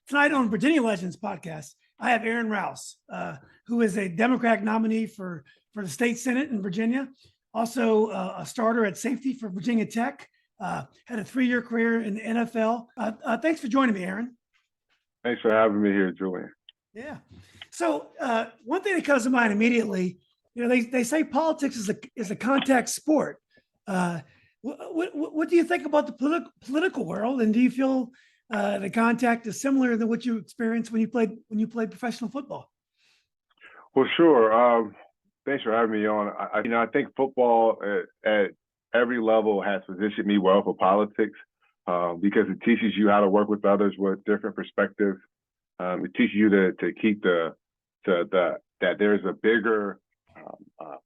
Tonight on Virginia Legends podcast, I have Aaron Rouse, who is a Democratic nominee for the state Senate in Virginia, also a starter at safety for Virginia Tech, had a 3-year career in the NFL. Thanks for joining me, Aaron. Thanks for having me here, Julian. Yeah. So one thing that comes to mind immediately, they say politics is a contact sport. What do you think about the political world, and do you feel the contact is similar to what you experienced when you played professional football? Well, sure. Thanks for having me on. I think football at every level has positioned me well for politics because it teaches you how to work with others with different perspectives. It teaches you to keep that there's a bigger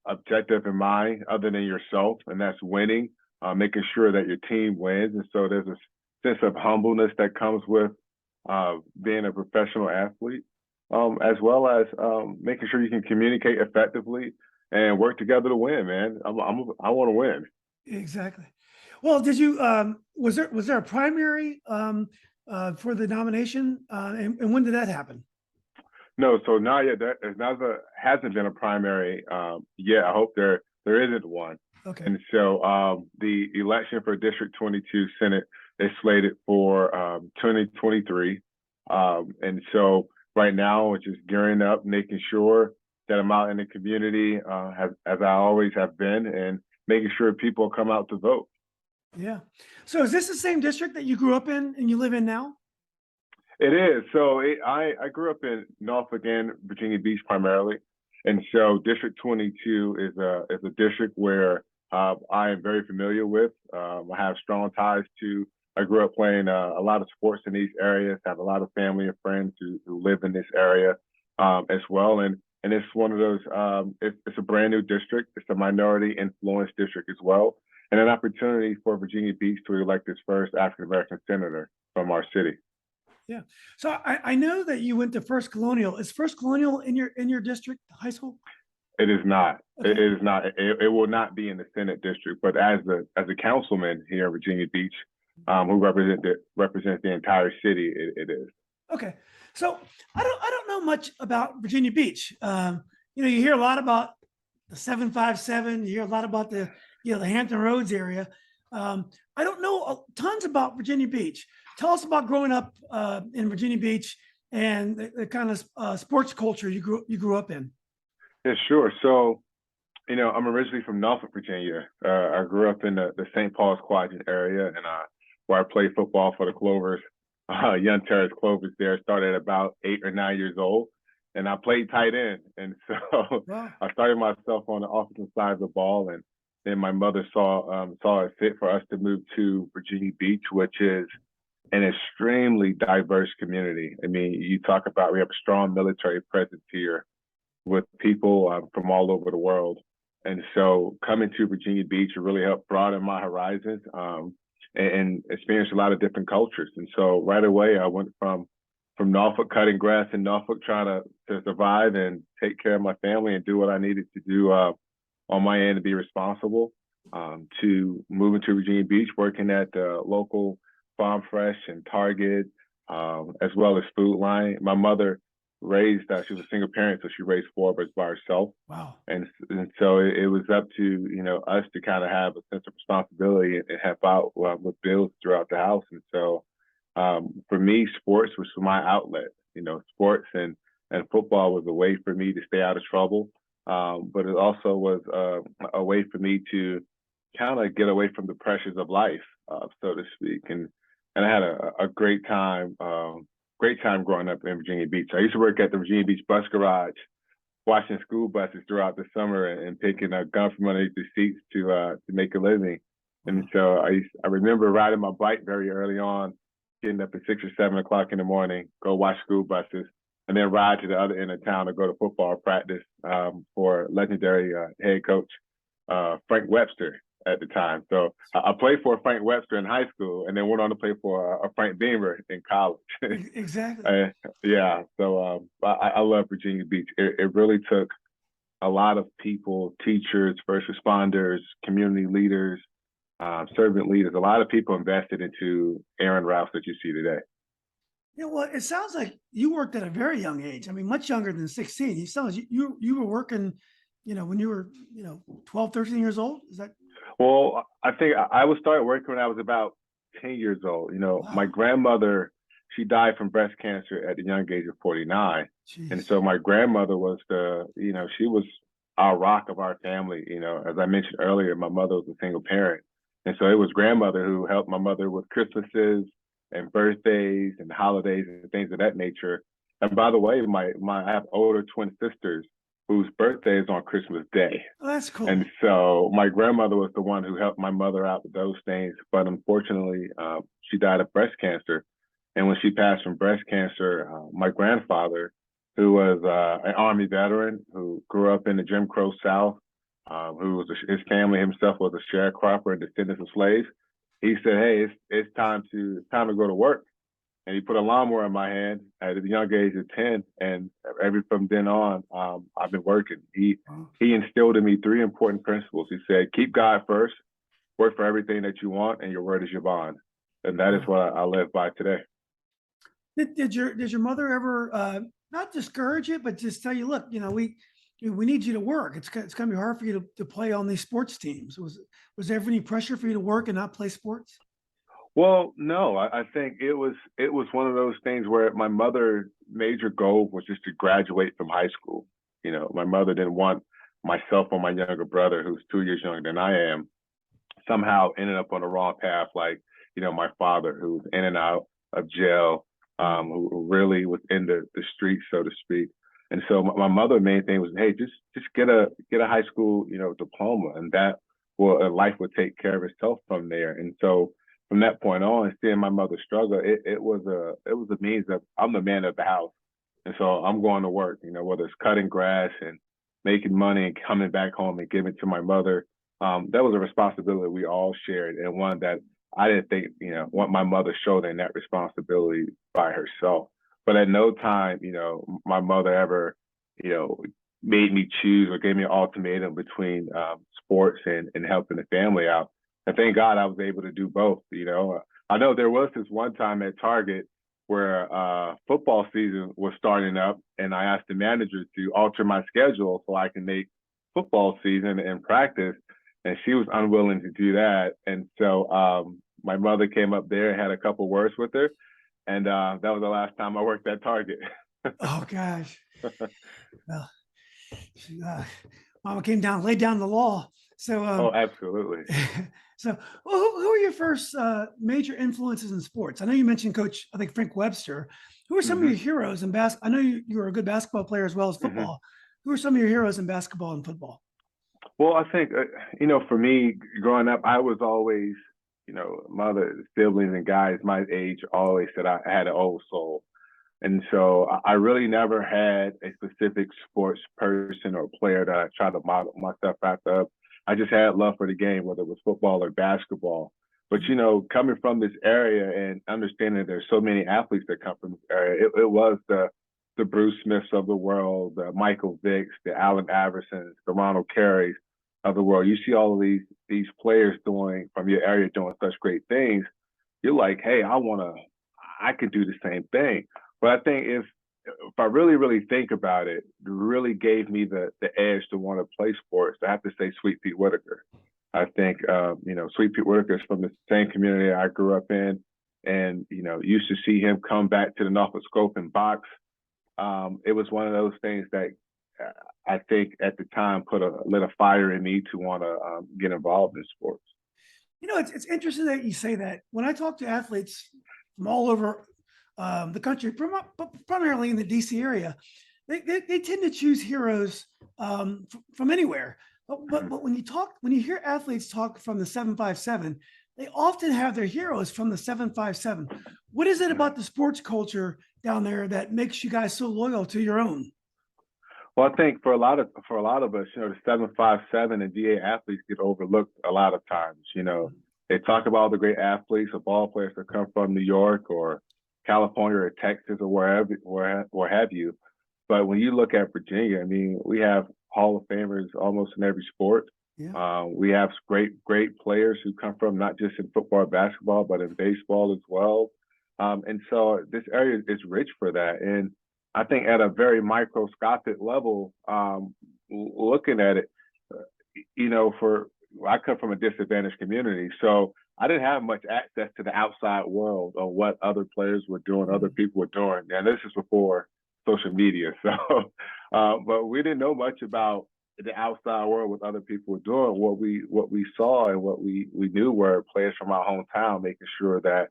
objective in mind other than yourself, and that's winning, making sure that your team wins. And so there's a sense of humbleness that comes with being a professional athlete, as well as making sure you can communicate effectively and work together to win, man. I want to win. Exactly. Well, did you, was there a primary for the nomination? And when did that happen? No, so not yet. There hasn't been a primary yet. I hope there isn't one. Okay. And so the election for District 22 Senate is slated for 2023. And so right now, it's just gearing up, making sure that I'm out in the community as I always have been, and making sure people come out to vote. Yeah. So is this the same district that you grew up in and you live in now? It is. So I grew up in Norfolk and Virginia Beach primarily. And so District 22 is a district where I am very familiar with. I have strong ties to. I grew up playing a lot of sports in these areas, have a lot of family and friends who live in this area as well. And it's one of those, it's a brand new district. It's a minority influenced district as well. And an opportunity for Virginia Beach to elect its first African-American senator from our city. Yeah. So I know that you went to First Colonial. Is First Colonial in your district, high school? It is not. Okay. It is not. It will not be in the Senate district. But as a councilman here in Virginia Beach, who represents the entire city, it is. Okay. So I don't know much about Virginia Beach. You hear a lot about the 757. You hear a lot about the Hampton Roads area. I don't know tons about Virginia Beach. Tell us about growing up in Virginia Beach and the kind of sports culture you grew up in. Yeah, sure. So, I'm originally from Norfolk, Virginia. I grew up in the St. Paul's Quadrant area, and where I played football for the Clovers, Young Terrace Clovers there. Started at about 8 or 9 years old, and I played tight end. And so Wow. I started myself on the offensive side of the ball, and then my mother saw it fit for us to move to Virginia Beach, which is an extremely diverse community. I mean, you talk about, we have a strong military presence here with people from all over the world. And so coming to Virginia Beach really helped broaden my horizons and experience a lot of different cultures. And so right away, I went from Norfolk, cutting grass in Norfolk, trying to survive and take care of my family and do what I needed to do on my end to be responsible, to moving to Virginia Beach, working at the local Farm Fresh and Target, as well as Food Line. My mother raised, she was a single parent, so she raised 4 of us by herself. Wow. And so it was up to, us to kind of have a sense of responsibility and help out with bills throughout the house. And so for me, sports was my outlet. Sports and football was a way for me to stay out of trouble. But it also was a way for me to kind of get away from the pressures of life, so to speak. And I had a great time growing up in Virginia Beach. I used to work at the Virginia Beach bus garage, washing school buses throughout the summer and picking a gun from underneath the seats to make a living. And so I remember riding my bike very early on, getting up at 6 or 7 o'clock in the morning, go watch school buses, and then ride to the other end of town to go to football practice for legendary head coach Frank Webster at the time. So I played for Frank Webster in high school, and then went on to play for a Frank Beamer in college. Exactly. Yeah. So I love Virginia Beach. It really took a lot of people, teachers, first responders, community leaders, servant leaders. A lot of people invested into Aaron Rouse that you see today. Well, it sounds like you worked at a very young age. I mean, much younger than 16. You sound like you were working, when you were, 12, 13 years old. Is that Well, I think I was started working when I was about 10 years old. My wow? grandmother, she died from breast cancer at the young age of 49. And Jeez. so my grandmother was she was our rock of our family. As I mentioned earlier, my mother was a single parent. And so it was grandmother who helped my mother with Christmases and birthdays and holidays and things of that nature. And by the way, I have older twin sisters whose birthday is on Christmas Day. Oh, that's cool. And so my grandmother was the one who helped my mother out with those things. But unfortunately, she died of breast cancer. And when she passed from breast cancer, my grandfather, who was an Army veteran who grew up in the Jim Crow South, his family himself was a sharecropper and descendants of slaves, he said, "Hey, it's time to go to work." And he put a lawnmower in my hand at the young age of 10. And from then on, I've been working. Wow. He instilled in me three important principles. He said, keep God first, work for everything that you want, and your word is your bond. And that is Wow. what I live by today. Did your mother ever not discourage it, but just tell you, look, we need you to work. It's gonna be hard for you to play on these sports teams. Was there ever any pressure for you to work and not play sports? Well, no, I think it was one of those things where my mother major goal was just to graduate from high school. My mother didn't want myself or my younger brother, who's 2 years younger than I am, somehow ended up on the wrong path, like my father, who was in and out of jail, Mm. who really was in the streets, so to speak. And so my mother main thing was, hey, just get a high school diploma, and that will life will take care of itself from there. And so from that point on, seeing my mother struggle, it was a means of I'm the man of the house, and so I'm going to work. Whether it's cutting grass and making money and coming back home and giving it to my mother, that was a responsibility we all shared, and one that I didn't think, want my mother shouldering that responsibility by herself. But at no time, my mother ever, you know, made me choose or gave me an ultimatum between sports and helping the family out. And thank God I was able to do both. I know there was this one time at Target where football season was starting up, and I asked the manager to alter my schedule so I can make football season and practice, and she was unwilling to do that. And so my mother came up there and had a couple words with her, and that was the last time I worked at Target. Oh gosh. Well, she, Mama came down, laid down the law. So, Oh, absolutely. so well, who are your first major influences in sports? I know you mentioned Coach, I think Frank Webster. Who are some of your hmm heroes in basketball? I know you were a good basketball player as well as hmm football. Who are some of your heroes in basketball and football? Well, I think for me growing up, I was always, mother, siblings, and guys my age always said I had an old soul. And so I really never had a specific sports person or player that I tried to model myself after. I just had love for the game, whether it was football or basketball. But coming from this area and understanding there's so many athletes that come from this area, it was the Bruce Smiths of the world, the Michael Vicks, the Allen Iversons, the Ronald Careys of the world. You see all of these players doing from your area doing such great things. You're like, hey, I could do the same thing. But I think if I really, really think about it, it really gave me the edge to want to play sports. I have to say Sweet Pete Whitaker. I think, Sweet Pete Whitaker is from the same community I grew up in. And, used to see him come back to the Norfolk Scope and box. It was one of those things that I think at the time lit a fire in me to want to get involved in sports. It's interesting that you say that. When I talk to athletes from all over the country, primarily in the DC area, they tend to choose heroes from anywhere. But when you hear athletes talk from the 757, they often have their heroes from the 757. What is it about the sports culture down there that makes you guys so loyal to your own? Well, I think for a lot of us, the 757 and DA athletes get overlooked a lot of times. They talk about all the great athletes or ball players that come from New York or California or Texas or wherever, where have you. But when you look at Virginia, I mean, we have Hall of Famers almost in every sport. Yeah. We have great players who come from not just in football or basketball, but in baseball as well. And so this area is rich for that. And I think at a very microscopic level, looking at it, I come from a disadvantaged community, so I didn't have much access to the outside world of what other players were doing, other people were doing. And this is before social media. So, but we didn't know much about the outside world, what other people were doing. What we saw and what we knew were players from our hometown making sure that,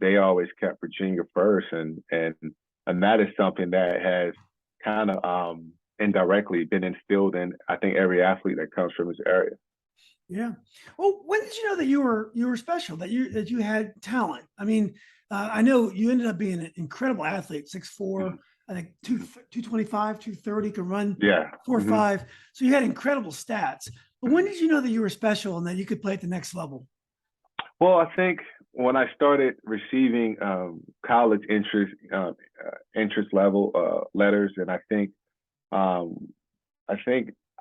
they always kept Virginia first. And that is something that has kind of indirectly been instilled in, I think, every athlete that comes from this area. Yeah. Well, when did you know that you were special, that you had talent? I mean, I know you ended up being an incredible athlete, 6'4", I think 225, 230, could run 4.5. So you had incredible stats. But when did you know that you were special and that you could play at the next level? Well, I think when I started receiving college interest level letters, and I think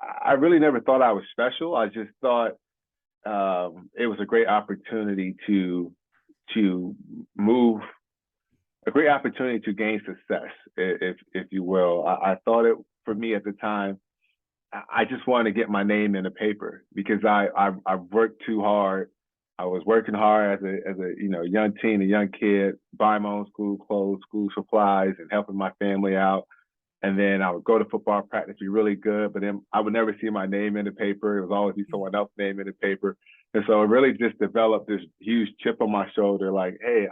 I really never thought I was special. I just thought it was a great opportunity to move, a great opportunity to gain success, if you will. I thought it, for me at the time, I just wanted to get my name in the paper because I worked too hard. I was working hard as a young teen, a young kid, buying my own school clothes, school supplies, and helping my family out. And then I would go to football practice, be really good, but then I would never see my name in the paper. It was always be someone else's name in the paper. And so it really just developed this huge chip on my shoulder, like, hey,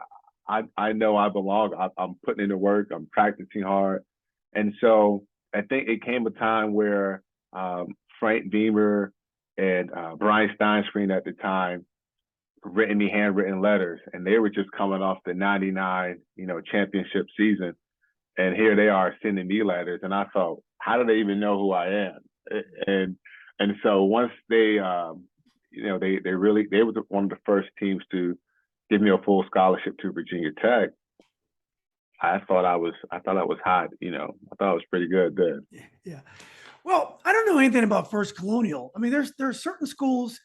I know I belong. I'm putting in the work. I'm practicing hard. And so I think it came a time where Frank Beamer and Brian Steinscreen at the time written me handwritten letters, and they were just coming off the 99, championship season. And here they are sending me letters, and I thought, how do they even know who I am? And so once they were one of the first teams to give me a full scholarship to Virginia Tech. I thought I was hot. I thought I was pretty good then. Yeah. Well, I don't know anything about First Colonial. I mean, there are certain schools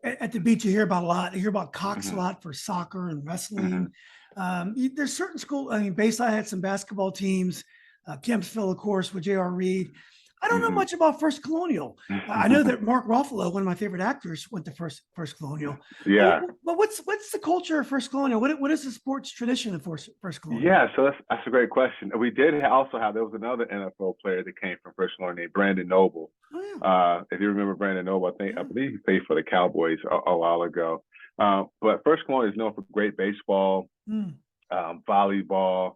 at the beach you hear about a lot. You hear about Cox a lot for soccer and wrestling. There's certain schools. I mean, Bayside had some basketball teams. Kempsville, of course, with J.R. Reed. I don't know much about First Colonial. I know that Mark Ruffalo, one of my favorite actors, went to First Colonial. Yeah. But what's the culture of First Colonial? What is the sports tradition of First Colonial? Yeah, so that's a great question. We did also have, there was another NFL player that came from First Colonial named Brandon Noble. Oh, yeah. If you remember Brandon Noble, I believe he played for the Cowboys a while ago. But First Colonial is known for great baseball, volleyball,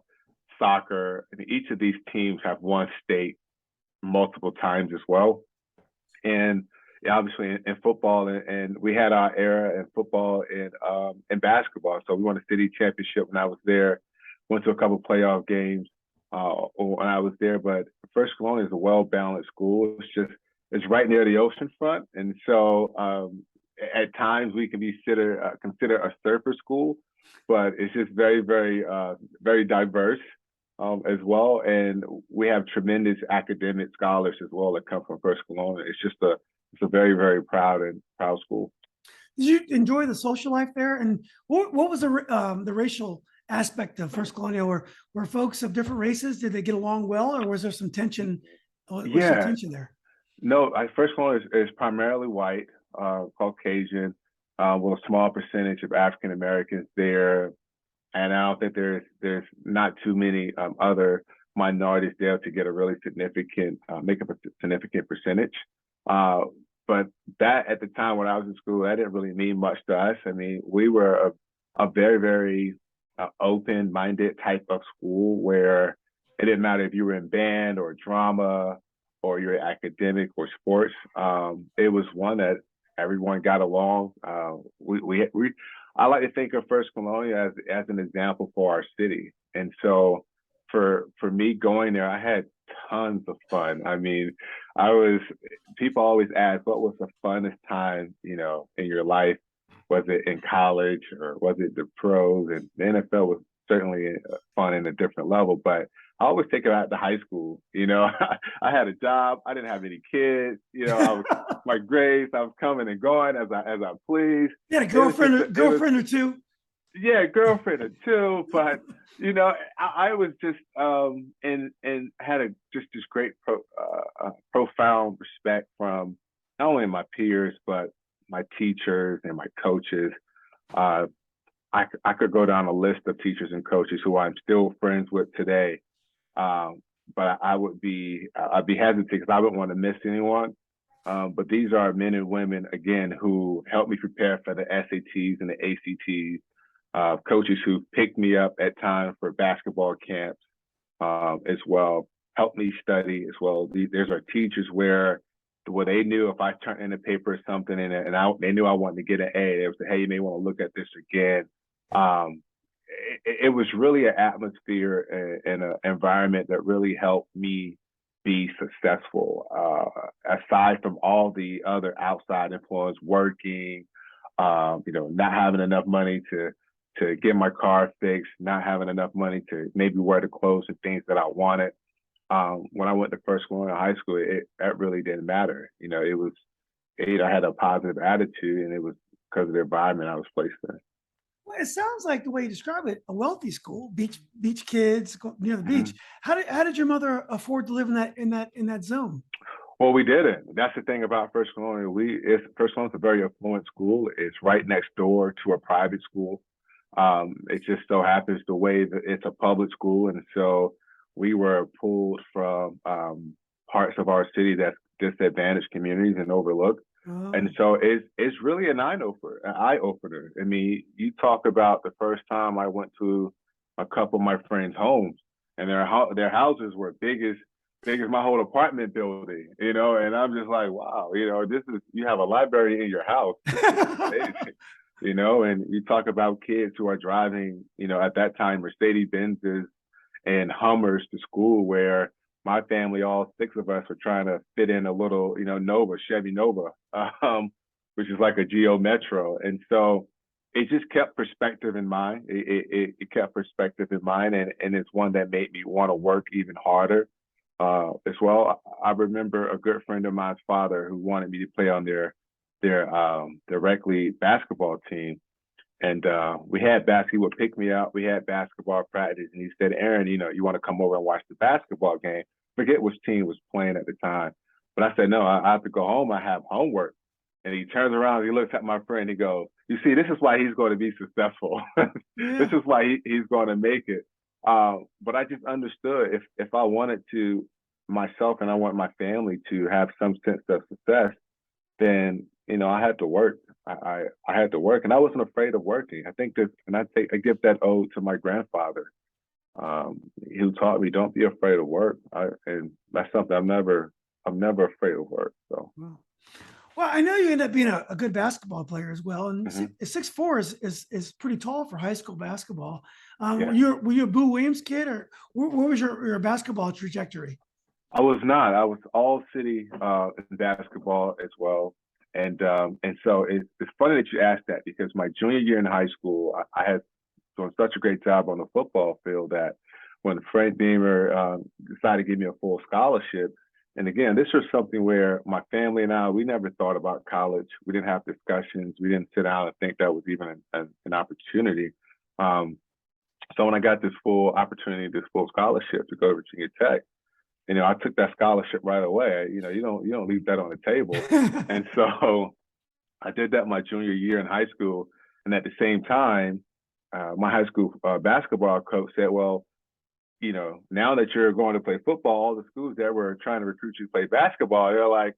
soccer. And each of these teams have won state multiple times as well. And obviously in football, and we had our era in football and basketball. So we won a city championship when I was there, went to a couple playoff games when I was there. But First Colonial is a well-balanced school. It's right near the ocean front. And so at times we can be considered a surfer school, but it's just very, very, very diverse. As well, and we have tremendous academic scholars as well that come from First Colonial. It's a very, very proud school. Did you enjoy the social life there? And what was the racial aspect of First Colonial? Were folks of different races? Did they get along well, or was there some tension? Some tension there? No, First Colonial is primarily white, Caucasian, with a small percentage of African Americans there. And I don't think there's not too many other minorities there to get a really significant, make up a significant percentage. But that at the time when I was in school, that didn't really mean much to us. I mean, we were a very, very open-minded type of school where it didn't matter if you were in band or drama or you're academic or sports. It was one that everyone got along. I like to think of First Colonial as an example for our city. And so for me going there, I had tons of fun. I mean, people always ask, what was the funnest time, in your life? Was it in college or was it the pros? And the NFL was certainly fun in a different level, but I always take it out to high school. I had a job. I didn't have any kids. My grades, I was coming and going as I pleased. You had a girlfriend or two? Yeah, girlfriend or two, but I was just and had just this great profound respect from not only my peers but my teachers and my coaches. Uh, I could go down a list of teachers and coaches who I'm still friends with today. Um, but I'd be hesitant because I wouldn't want to miss anyone. But these are men and women again who helped me prepare for the SATs and the ACTs. Coaches who picked me up at times for basketball camps as well, helped me study as well. There's our teachers where they knew if I turned in a paper or something they knew I wanted to get an A, they would say, hey, you may want to look at this again. Um, it was really an atmosphere and an environment that really helped me be successful. Aside from all the other outside influence, working, not having enough money to get my car fixed, not having enough money to maybe wear the clothes and things that I wanted. When I went to First Colonial High School, that really didn't matter. It was, I had a positive attitude, and it was because of the environment I was placed in. Well, it sounds like the way you describe it, a wealthy school, beach kids near the beach. Mhm. How did your mother afford to live in that zone? Well, we didn't. That's the thing about First Colonial. First Colonial is a very affluent school. It's right next door to a private school. It just so happens the way that it's a public school, and so we were pulled from parts of our city that's disadvantaged communities and overlooked. And Oh. so it's really an eye opener. I mean, you talk about the first time I went to a couple of my friends' homes, and their houses were big as my whole apartment building, and I'm just like, wow, you have a library in your house. This is amazing. And you talk about kids who are driving, at that time, Mercedes Benzes and Hummers to school, where my family, all six of us, were trying to fit in a little, Chevy Nova, which is like a Geo Metro. And so it just kept perspective in mind. It kept perspective in mind, and it's one that made me want to work even harder as well. I remember a good friend of mine's father who wanted me to play on their rec league basketball team. And we had he would pick me up. We had basketball practice, and he said, Aaron, you want to come over and watch the basketball game? Forget which team was playing at the time. But I said, no, I have to go home. I have homework. And he turns around, he looks at my friend, he goes, you see, this is why he's going to be successful. This Yeah. is why he's going to make it. But I just understood if I wanted to myself and I want my family to have some sense of success, then I had to work. I had to work, and I wasn't afraid of working. I think that, and I give that ode to my grandfather, who taught me don't be afraid of work. And that's something I'm never afraid of work. So. Wow. Well, I know you end up being a good basketball player as well, and Mhm. 6'4" is pretty tall for high school basketball. Were Yeah. you a Boo Williams kid, or what was your basketball trajectory? I was not. I was all city in basketball as well, and so it's funny that you asked that because my junior year in high school, I had done such a great job on the football field that when Frank Beamer decided to give me a full scholarship, and again, this was something where my family and I, we never thought about college. We didn't have discussions. We didn't sit down and think that was even an opportunity. Um, so when I got this full opportunity, this full scholarship to go to Virginia Tech, I took that scholarship right away. You don't leave that on the table. And so I did that my junior year in high school. And at the same time, my high school basketball coach said, well, now that you're going to play football, all the schools that were trying to recruit you to play basketball, they're like,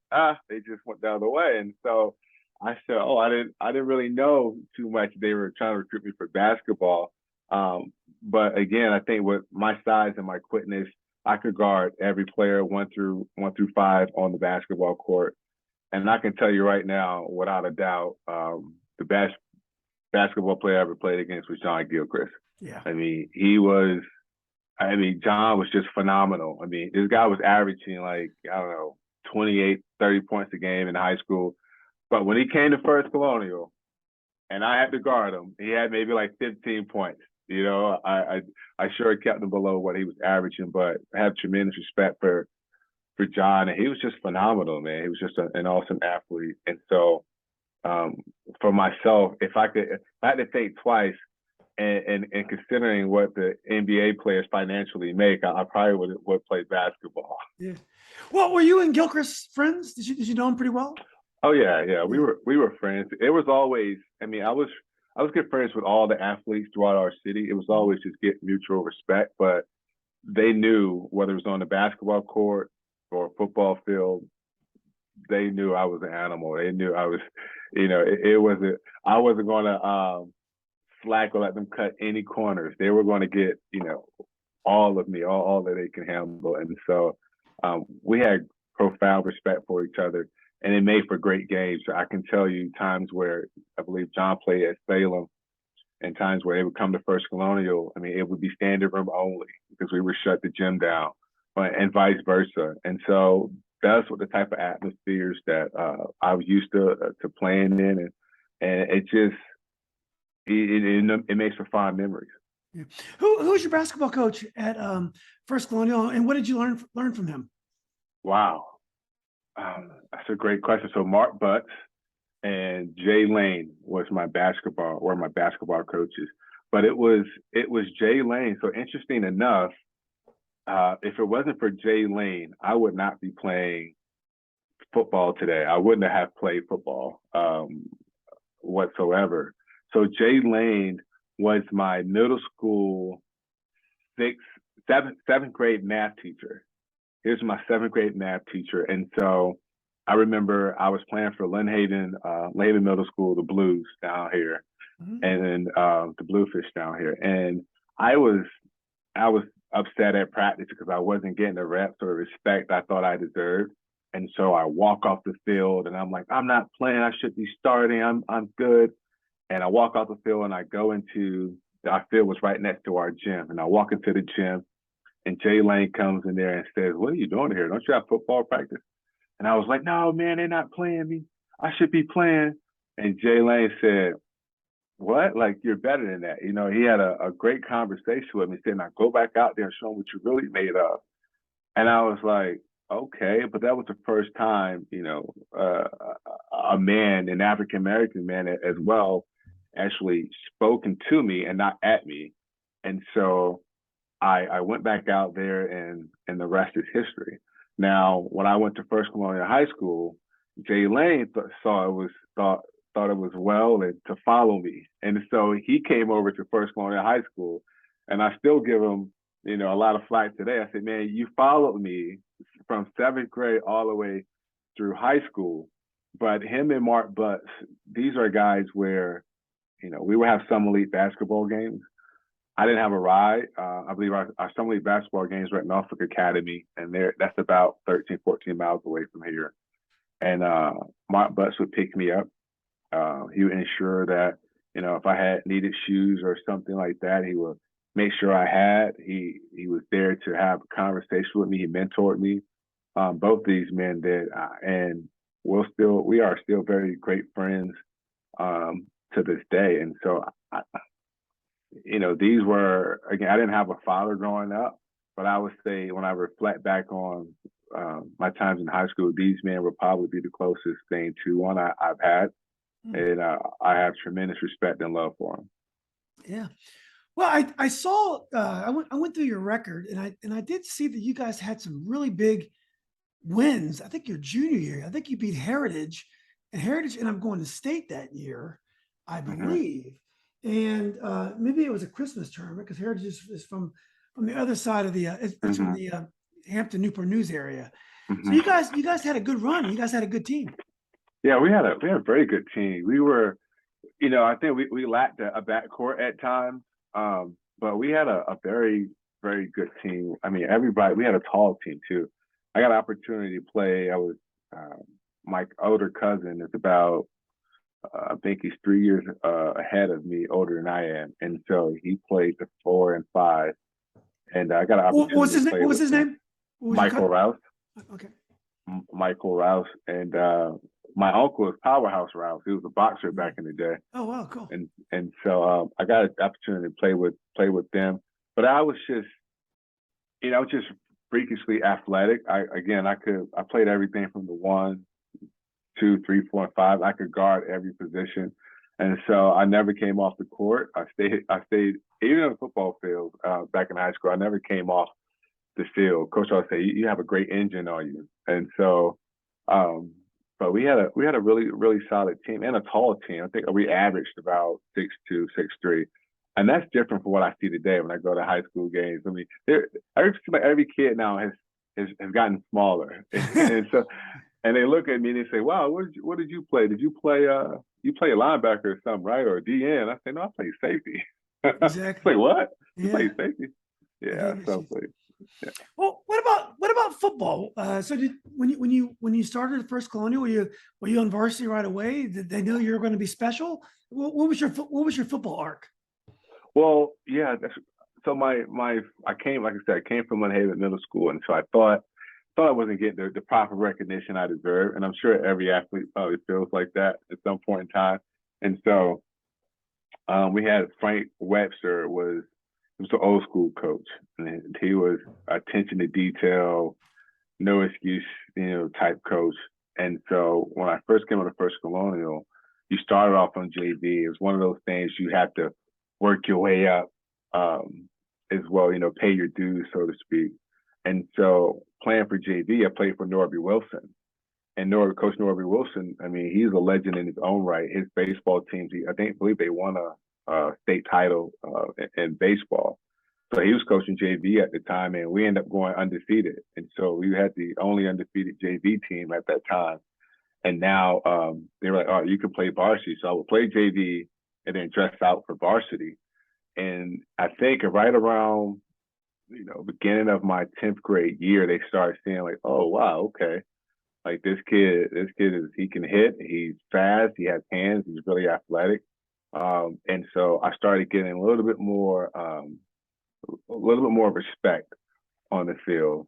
they just went the other way. And so I said, oh, I didn't really know too much. They were trying to recruit me for basketball. But again, I think with my size and my quickness, I could guard every player one through five on the basketball court. And I can tell you right now, without a doubt, the best basketball player I ever played against was John Gilchrist. Yeah. John was just phenomenal. This guy was averaging 28, 30 points a game in high school. But when he came to First Colonial and I had to guard him, he had maybe 15 points. I sure kept him below what he was averaging, but I have tremendous respect for John. And he was just phenomenal, man. He was just an awesome athlete. And so for myself, if I had to think twice, and considering what the NBA players financially make, I probably would play basketball. Yeah. Well, were you and Gilchrist friends? Did you know him pretty well? Oh yeah. We were friends. It was always, I mean, I was good friends with all the athletes throughout our city. It was always just get mutual respect, but they knew whether it was on the basketball court or football field, they knew I was an animal. They knew I was, it wasn't, I wasn't going to slack or let them cut any corners. They were going to get, all of me, all that they can handle. And so we had profound respect for each other, and it made for great games. I can tell you times where I believe John played at Salem, and times where they would come to First Colonial. I mean, it would be standing room only because we would shut the gym down, and vice versa. And so that's what the type of atmospheres that I was used to playing in, and it just it makes for fond memories. Yeah. Who's your basketball coach at First Colonial, and what did you learn from him? Wow, that's a great question. So Mark Butts and Jay Lane were my basketball coaches, but it was Jay Lane. So interesting enough, if it wasn't for Jay Lane, I would not be playing football today. I wouldn't have played football whatsoever. So Jay Lane was my middle school seventh grade math teacher. He was my seventh grade math teacher. And so I remember I was playing for Lynn Haven Middle School, the Blues down here, and then the Bluefish down here. And I was upset at practice because I wasn't getting the reps or respect I thought I deserved. And so I walk off the field and I'm like, I'm not playing. I should be starting. I'm good. And I walk off the field and I go into, our field was right next to our gym. And I walk into the gym and Jay Lane comes in there and says, what are you doing here? Don't you have football practice? And I was like, no, man, they're not playing me. I should be playing. And Jay Lane said, what? Like, you're better than that. He had a great conversation with me saying, now go back out there and show them what you're really made of. And I was like, okay. But that was the first time, a man, an African-American man as well, actually spoken to me and not at me. And so I went back out there and the rest is history. Now, when I went to First Colonial High School, Jay Lane thought it was well and to follow me. And so he came over to First Colonial High School, and I still give him, a lot of flack today. I said, man, you followed me from seventh grade all the way through high school. But him and Mark Butts, these are guys where, we would have some elite basketball games. I didn't have a ride. I believe our Summer League basketball games were at Norfolk Academy, and that's about 13, 14 miles away from here. And Mark Butts would pick me up. He would ensure that, if I had needed shoes or something like that, he would make sure I had. He was there to have a conversation with me. He mentored me. Both these men did, and we are still very great friends to this day. And so these were, again, I didn't have a father growing up, but I would say when I reflect back on my times in high school, these men would probably be the closest thing to one I've had. And I have tremendous respect and love for them. Yeah. Well, I saw, I went through your record and I did see that you guys had some really big wins. I think your junior year, I think you beat Heritage, and I'm going to state that year, I believe. And maybe it was a Christmas tournament because Heritage is from the other side of the it's from the Hampton Newport News area. So you guys had a good run. You guys had a good team. Yeah, we had a very good team. We were, I think we lacked a backcourt at times, but we had a very, very good team. I mean, we had a tall team too. I got an opportunity to play. I was my older cousin is about I think he's 3 years ahead of me, older than I am, and so he played the 4 and 5, and I got an opportunity. What was his name? Michael Rouse. Okay. Michael Rouse, and my uncle is Powerhouse Rouse. He was a boxer back in the day. Oh wow, cool. And so I got an opportunity to play with them, but I was just, just freakishly athletic. I played everything from the 1, 2, 3, 4, and 5. I could guard every position. And so I never came off the court. I stayed even on the football field back in high school. I never came off the field. Coach always say, you have a great engine on you. And so, but we had a really, really solid team and a tall team. I think we averaged about 6'2", 6'3". And that's different from what I see today when I go to high school games. I mean, every kid now has gotten smaller. And so, and they look at me and they say, "Wow, what did you play? Did you play you play a linebacker or something, right? Or DN?" I say, "No, I play safety." Exactly. Like, what? You Yeah. play safety? Yeah, so play. Yeah. Well, what about football? So did when you started at First Colonial, were you on varsity right away? Did they know you were going to be special? What was your football arc? Well, yeah. So I came, like I said, I came from Monhaven Middle School, and so I thought I wasn't getting the proper recognition I deserve, and I'm sure every athlete probably feels like that at some point in time. And so we had Frank Webster was an old school coach, and he was attention to detail, no excuse, type coach. And so when I first came on the First Colonial, you started off on JV. It was one of those things you have to work your way up as well, pay your dues, so to speak. And so playing for JV, I played for Norby Wilson. And Coach Norby Wilson, I mean, he's a legend in his own right. His baseball teams, believe they won a state title in baseball. So he was coaching JV at the time, and we ended up going undefeated. And so we had the only undefeated JV team at that time. And now they were like, "Oh, you can play varsity." So I would play JV and then dress out for varsity. And I think right around, beginning of my 10th grade year, they started seeing like, "Oh, wow, okay. Like he can hit, he's fast, he has hands, he's really athletic." And so I started getting a little bit more respect on the field.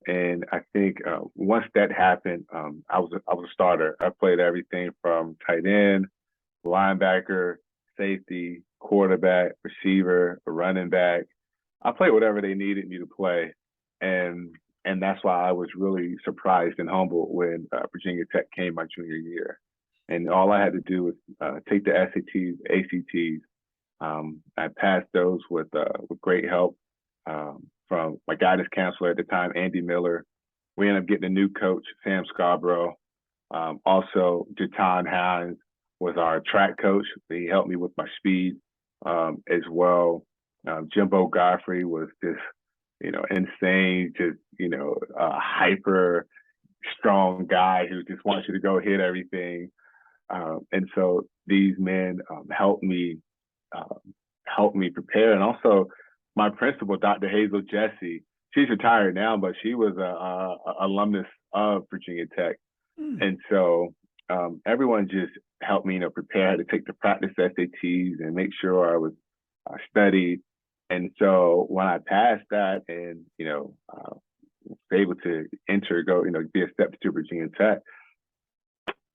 And I think once that happened, I was a starter. I played everything from tight end, linebacker, safety, quarterback, receiver, running back. I played whatever they needed me to play, and that's why I was really surprised and humbled when Virginia Tech came my junior year, and all I had to do was take the SATs, ACTs. I passed those with great help from my guidance counselor at the time, Andy Miller. We ended up getting a new coach, Sam Scarborough. Also, Jaton Hines was our track coach. He helped me with my speed as well. Jimbo Godfrey was just, insane, just, a hyper strong guy who just wants you to go hit everything. And so these men helped me prepare. And also my principal, Dr. Hazel Jesse, she's retired now, but she was a alumnus of Virginia Tech. And so everyone just helped me, prepare. I had to take the practice SATs and make sure I was studied. And so when I passed that and, was able to be accepted to Virginia Tech,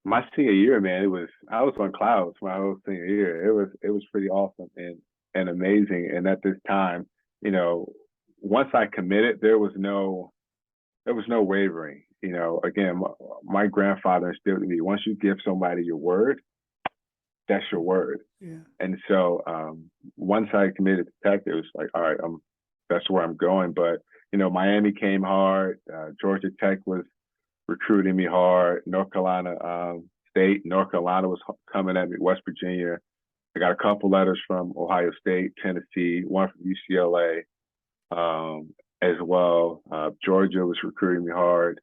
my senior year, man, I was on clouds my whole senior year. It was pretty awesome and amazing. And at this time, once I committed, there was no wavering. Again, my grandfather instilled in me, once you give somebody your word, that's your word. Yeah. And so once I committed to Tech, it was like, all right, that's where I'm going. But Miami came hard. Georgia Tech was recruiting me hard. North Carolina State, North Carolina was coming at me. West Virginia. I got a couple letters from Ohio State, Tennessee, one from UCLA as well. Georgia was recruiting me hard.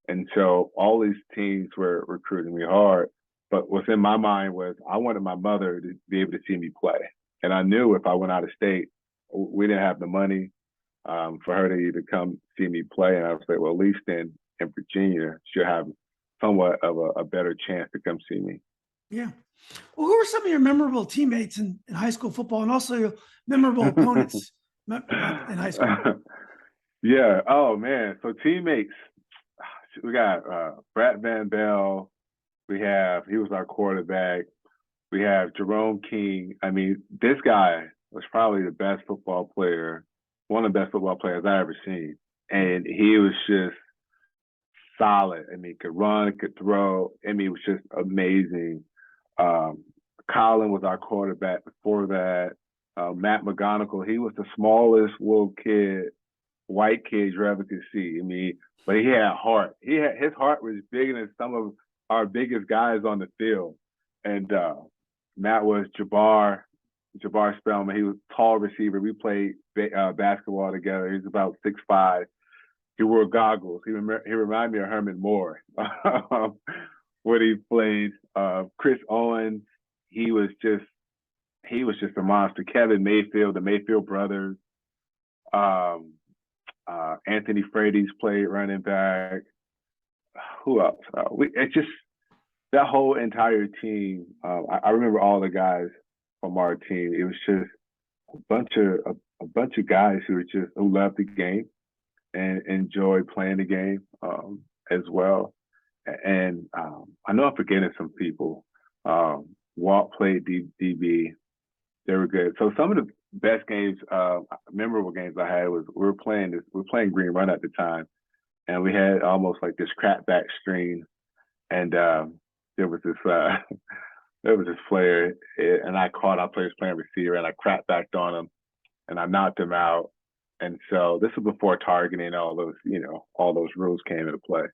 And so all these teams were recruiting me hard. But what's in my mind was I wanted my mother to be able to see me play. And I knew if I went out of state, we didn't have the money for her to even come see me play. And I was like, well, at least in Virginia, she'll have somewhat of a better chance to come see me. Yeah. Well, who were some of your memorable teammates in high school football and also your memorable opponents in high school? Yeah. Oh, man. So teammates, we got Brett Van Bell. He was our quarterback. We have Jerome King. I mean, this guy was probably the best football player, one of the best football players I ever seen. And he was just solid. I mean, could run, could throw. I mean, it was just amazing. Colin was our quarterback before that. Matt McGonigal, he was the smallest little kid, white kid you ever could see. I mean, but he had heart. His heart was bigger than some of our biggest guys on the field. And Matt was Jabbar Spellman. He was a tall receiver. We played basketball together. He was about 6'5". He wore goggles. He reminded me of Herman Moore when he played. Chris Owens, he was just a monster. Kevin Mayfield, the Mayfield brothers. Anthony Frady's played running back. Who else? It's just that whole entire team. I remember all the guys from our team. It was just a bunch of guys who loved the game and enjoyed playing the game as well. And I know I'm forgetting some people. Walt played DB. They were good. So some of the best games, memorable games I had was we were playing Green Run at the time, and we had almost like this crackback screen, and there was this player, and I caught our players playing receiver, and I cracked backed on him, and I knocked him out. And so this was before targeting, all those rules came into play.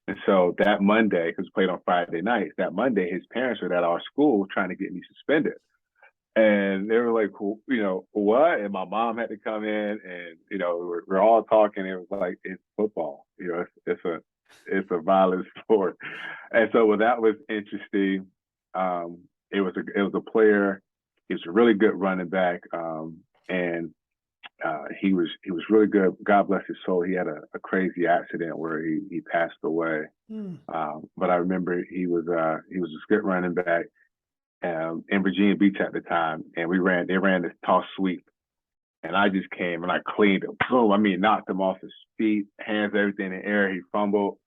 And so that Monday, because we played on Friday nights, that Monday his parents were at our school trying to get me suspended. And they were like, what? And my mom had to come in, and we're all talking. It was like, it's football, it's a violent sport. And so that was interesting. It was a player. He was a really good running back, and he was really good. God bless his soul. He had a crazy accident where he passed away. But I remember he was a good running back. In Virginia Beach at the time, and they ran this toss sweep, and I just came and I cleaned him. Boom! I mean, knocked him off his feet, hands, everything in the air. He fumbled.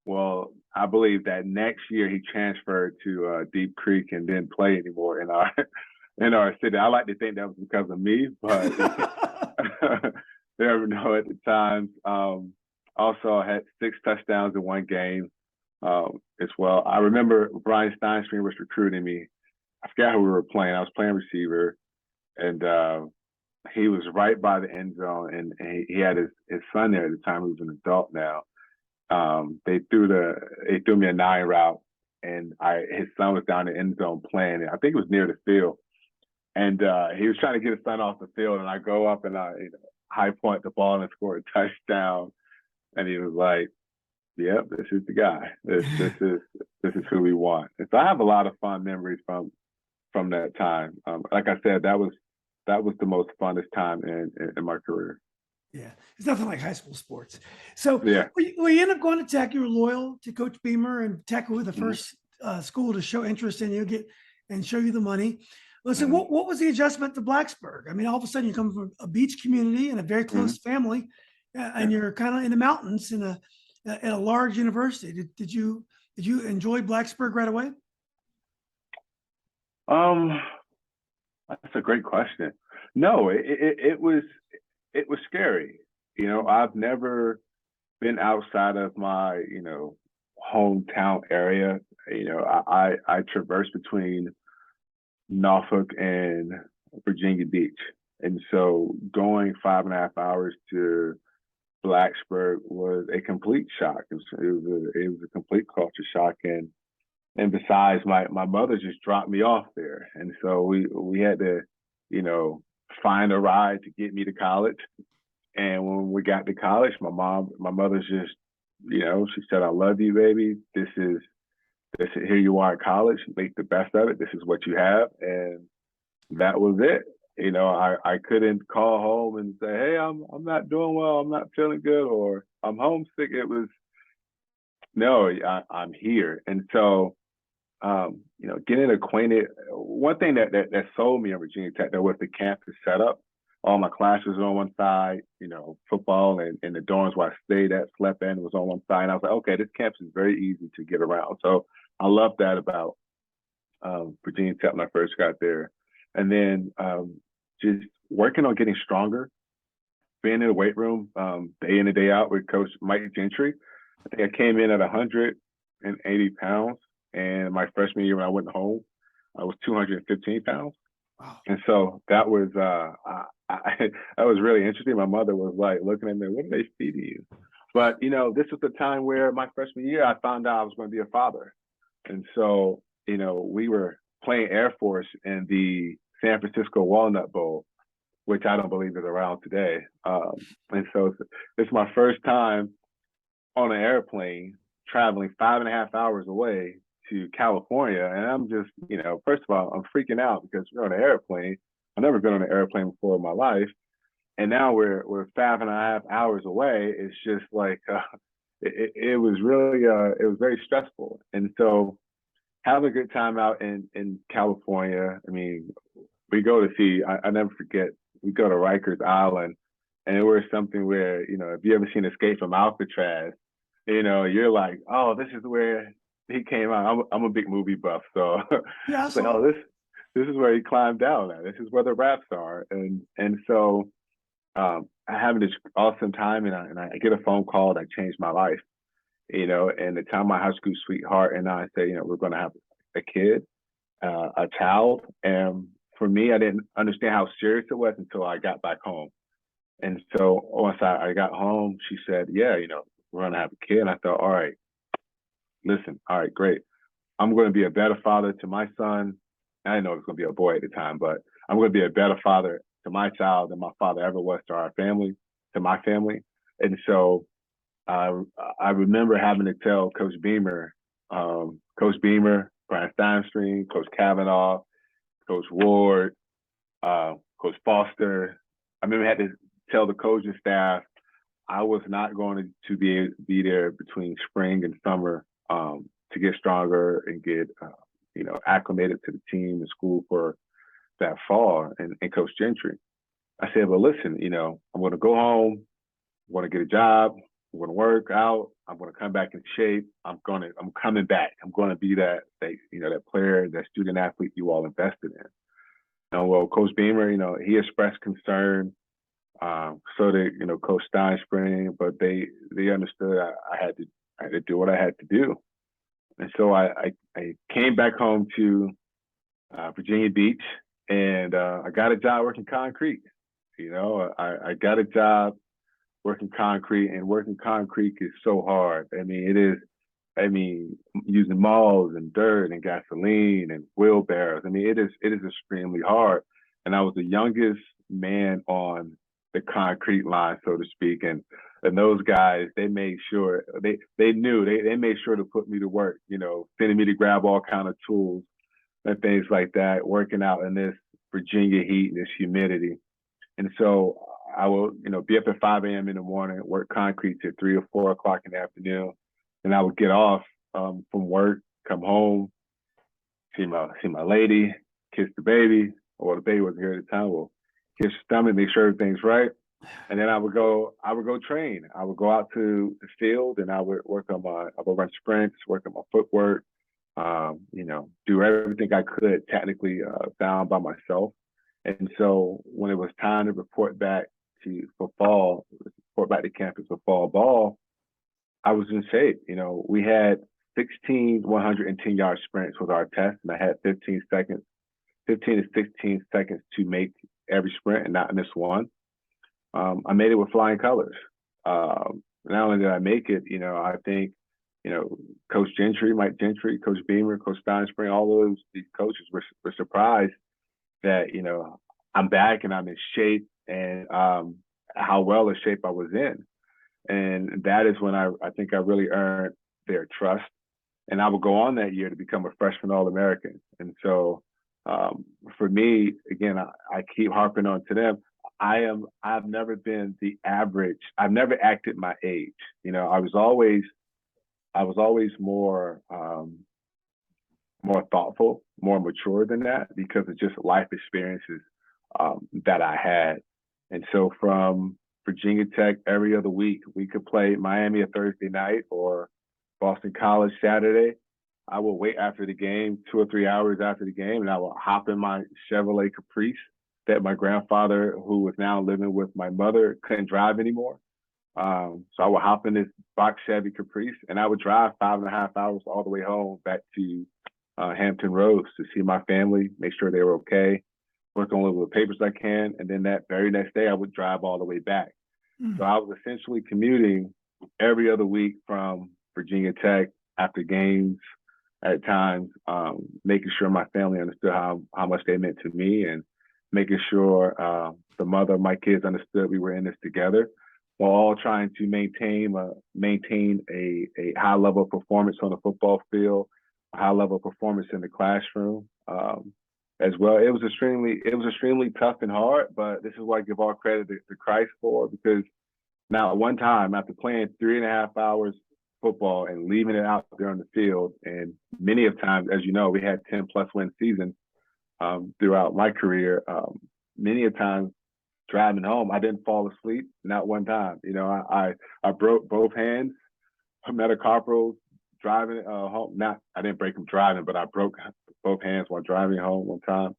Well, I believe that next year he transferred to Deep Creek and didn't play anymore in our city. I like to think that was because of me, but you never know at the time. Also, I had 6 touchdowns in one game as well. I remember Brian Steinstream was recruiting me. I forgot who we were playing. I was playing receiver, and he was right by the end zone, and he had his son there at the time, who's an adult now. They threw me a 9 route, and his son was down the end zone playing. I think it was near the field, and he was trying to get his son off the field, and I go up and I high point the ball and score a touchdown, and he was like, "Yep, this is the guy. This is who we want." And so I have a lot of fond memories from that time. Like I said, that was the most funnest time in my career. Yeah, it's nothing like high school sports. So yeah, we end up going to Tech. You were loyal to Coach Beamer, and Tech was the first school to show interest in you, and show you the money. Listen, what was the adjustment to Blacksburg? I mean, all of a sudden you come from a beach community and a very close family, and you're kind of in the mountains at a large university. Did you enjoy Blacksburg right away? That's a great question. No, it was scary. I've never been outside of my, hometown area. I traverse between Norfolk and Virginia Beach. And so going 5.5 hours to Blacksburg was a complete shock. It was a complete culture shock. And besides, my mother just dropped me off there. And so we had to, find a ride to get me to college. And when we got to college, my mother's just, she said, "I love you, baby. This is here you are at college. Make the best of it. This is what you have." And that was it. I couldn't call home and say, "Hey, I'm not doing well. I'm not feeling good," or "I'm homesick." It was, no, I'm here. And so, getting acquainted. One thing that sold me in Virginia Tech, there was the campus setup. All my classes were on one side, football and the dorms where I stayed at, slept in, was on one side. And I was like, okay, this campus is very easy to get around. So I loved that about Virginia Tech when I first got there. And then just working on getting stronger, being in the weight room day in and day out with Coach Mike Gentry. I think I came in at 180 pounds. And my freshman year when I went home, I was 215 pounds. Wow. And so that was that was really interesting. My mother was like looking at me, what are they feeding you? But this was the time where my freshman year I found out I was going to be a father. And so, we were playing Air Force in the San Francisco Walnut Bowl, which I don't believe is around today. And so it's my first time on an airplane traveling 5.5 hours away to California. And I'm just, first of all, I'm freaking out because we're on an airplane. I've never been on an airplane before in my life. And now we're 5.5 hours away. It's just like, it was really, it was very stressful. And so having a good time out in California. I mean, we go to see, I never forget, we go to Rikers Island, and it was something where, if you ever seen Escape from Alcatraz, you're like, oh, this is where he came out. I'm a big movie buff, so Yeah. it's like, oh, this is where he climbed down at. This is where the raps are, and so I'm having this awesome time, and I get a phone call that changed my life. And the time my high school sweetheart and I say, we're going to have a kid, a child, and for me, I didn't understand how serious it was until I got back home. And so once I got home, she said, yeah, we're going to have a kid. And I thought, all right, listen, all right, great. I'm going to be a better father to my son. I didn't know it was going to be a boy at the time, but I'm going to be a better father to my child than my father ever was to our family, to my family. And so I remember having to tell Coach Beamer, Brian Steinstream, Coach Kavanaugh, Coach Ward, Coach Foster. I remember I had to tell the coaching staff I was not going to be there between spring and summer to get stronger and get acclimated to the team and school for that fall. And Coach Gentry, I said, well, listen, I'm going to go home. I'm going to get a job. I'm going to work out. I'm going to come back in shape. I'm coming back. I'm going to be that player, that student athlete you all invested in. And well, Coach Beamer, he expressed concern. So did Coach Steinspring, but they understood I had to do what I had to do. And so I came back home to Virginia Beach, and I got a job working concrete. I got a job working concrete, and working concrete is so hard. I mean, it is. I mean, using mauls and dirt and gasoline and wheelbarrows. I mean, it is extremely hard. And I was the youngest man on the concrete line, so to speak. And those guys, they made sure they knew they made sure to put me to work. Sending me to grab all kind of tools and things like that. Working out in this Virginia heat, this humidity, and so I will, be up at 5 a.m. in the morning, work concrete till 3 or 4 o'clock in the afternoon. And I would get off from work, come home, see my lady, kiss the baby, or the baby wasn't here at the time. Well, kiss the stomach, make sure everything's right, and then I would go train. I would go out to the field, and I would run sprints, work on my footwork, do everything I could technically down by myself. And so when it was time to report back to campus for fall ball, I was in shape. We had 16 110-yard sprints was our test, and I had 15 to 16 seconds to make every sprint and not miss one. I made it with flying colors. Not only did I make it, I think, Coach Gentry, Mike Gentry, Coach Beamer, Coach Steinspring, all these coaches were surprised that, I'm back and I'm in shape, and how well a shape I was in. And that is when I think I really earned their trust. And I would go on that year to become a freshman All-American. And so for me, again, I keep harping on to them. I've never been the average. I've never acted my age. I was always more thoughtful, more mature than that because of just life experiences that I had. And so from Virginia Tech every other week, we could play Miami a Thursday night or Boston College Saturday. I will wait after the game, 2 or 3 hours after the game, and I will hop in my Chevrolet Caprice that my grandfather, who was now living with my mother, couldn't drive anymore. So I would hop in this box Chevy Caprice, and I would drive 5.5 hours all the way home back to Hampton Roads to see my family, make sure they were okay, work on all the papers I can, and then that very next day I would drive all the way back. So I was essentially commuting every other week from Virginia Tech after games at times, making sure my family understood how much they meant to me, and making sure the mother of my kids understood we were in this together, while all trying to maintain a high level of performance on the football field, a high level of performance in the classroom as well. It was extremely tough and hard, but this is what I give all credit to Christ for, because now one time after playing 3.5 hours football and leaving it out there on the field, and many of times, as you know, we had 10+ win seasons throughout my career. Many of times driving home, I didn't fall asleep, not one time. I broke both hands, metacarpals driving home. I didn't break them driving, but I broke both hands while driving home one time.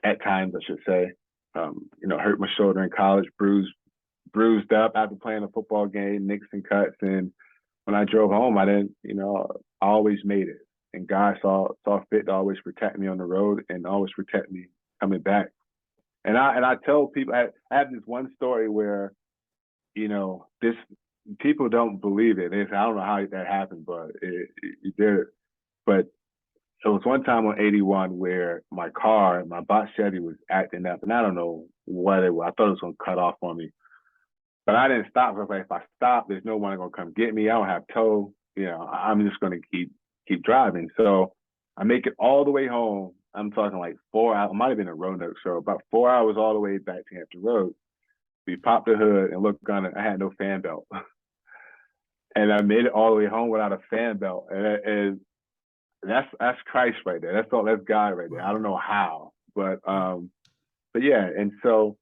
At times, I should say. Hurt my shoulder in college, bruised up after playing a football game, nicks and cuts. And when I drove home, I didn't, I always made it. And God saw fit to always protect me on the road and always protect me coming back. And I tell people, I have this one story where, this people don't believe it. They say, I don't know how that happened, but it did. But it was one time on 81 where my box Chevy was acting up, and I don't know what it was. I thought it was going to cut off on me. But I didn't stop. I was like, if I stop, there's no one going to come get me. I don't have tow. I'm just going to keep driving. So I make it all the way home. I'm talking like 4 hours. It might have been a Roanoke show. About 4 hours all the way back to Hampton Roads. We popped the hood and looked on it. I had no fan belt. And I made it all the way home without a fan belt. And that's Christ right there. That's God right there. I don't know how, but yeah. And so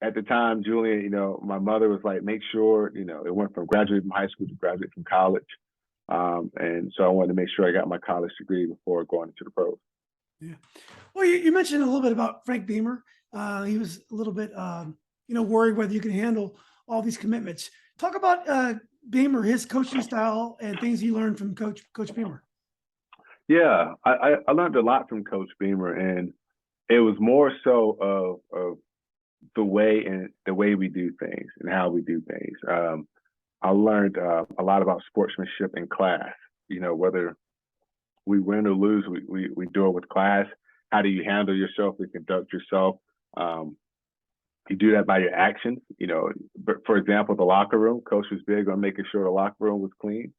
at the time, Julian, my mother was like, make sure, it went from graduating from high school to graduate from college. And so I wanted to make sure I got my college degree before going into the pros. Yeah. Well, you mentioned a little bit about Frank Beamer. He was a little bit, worried whether you can handle all these commitments. Talk about Beamer, his coaching style, and things he learned from Coach Beamer. Yeah, I learned a lot from Coach Beamer, and it was more so of the way we do things and how we do things. I learned a lot about sportsmanship in class. Whether we win or lose, we do it with class. How do you handle yourself and conduct yourself? You do that by your actions. For example, the locker room. Coach was big on making sure the locker room was clean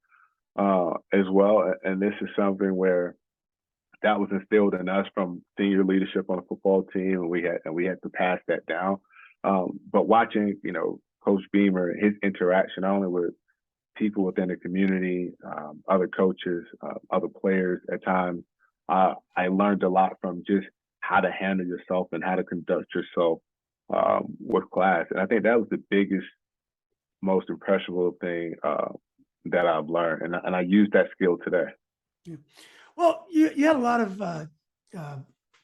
as well. And this is something where that was instilled in us from senior leadership on the football team, and we had to pass that down. But watching, Coach Beamer, his interaction not only with people within the community, other coaches, other players at times, I learned a lot from just how to handle yourself and how to conduct yourself with class. And I think that was the biggest, most impressionable thing that I've learned. And I use that skill today. Yeah. Well, you had a lot of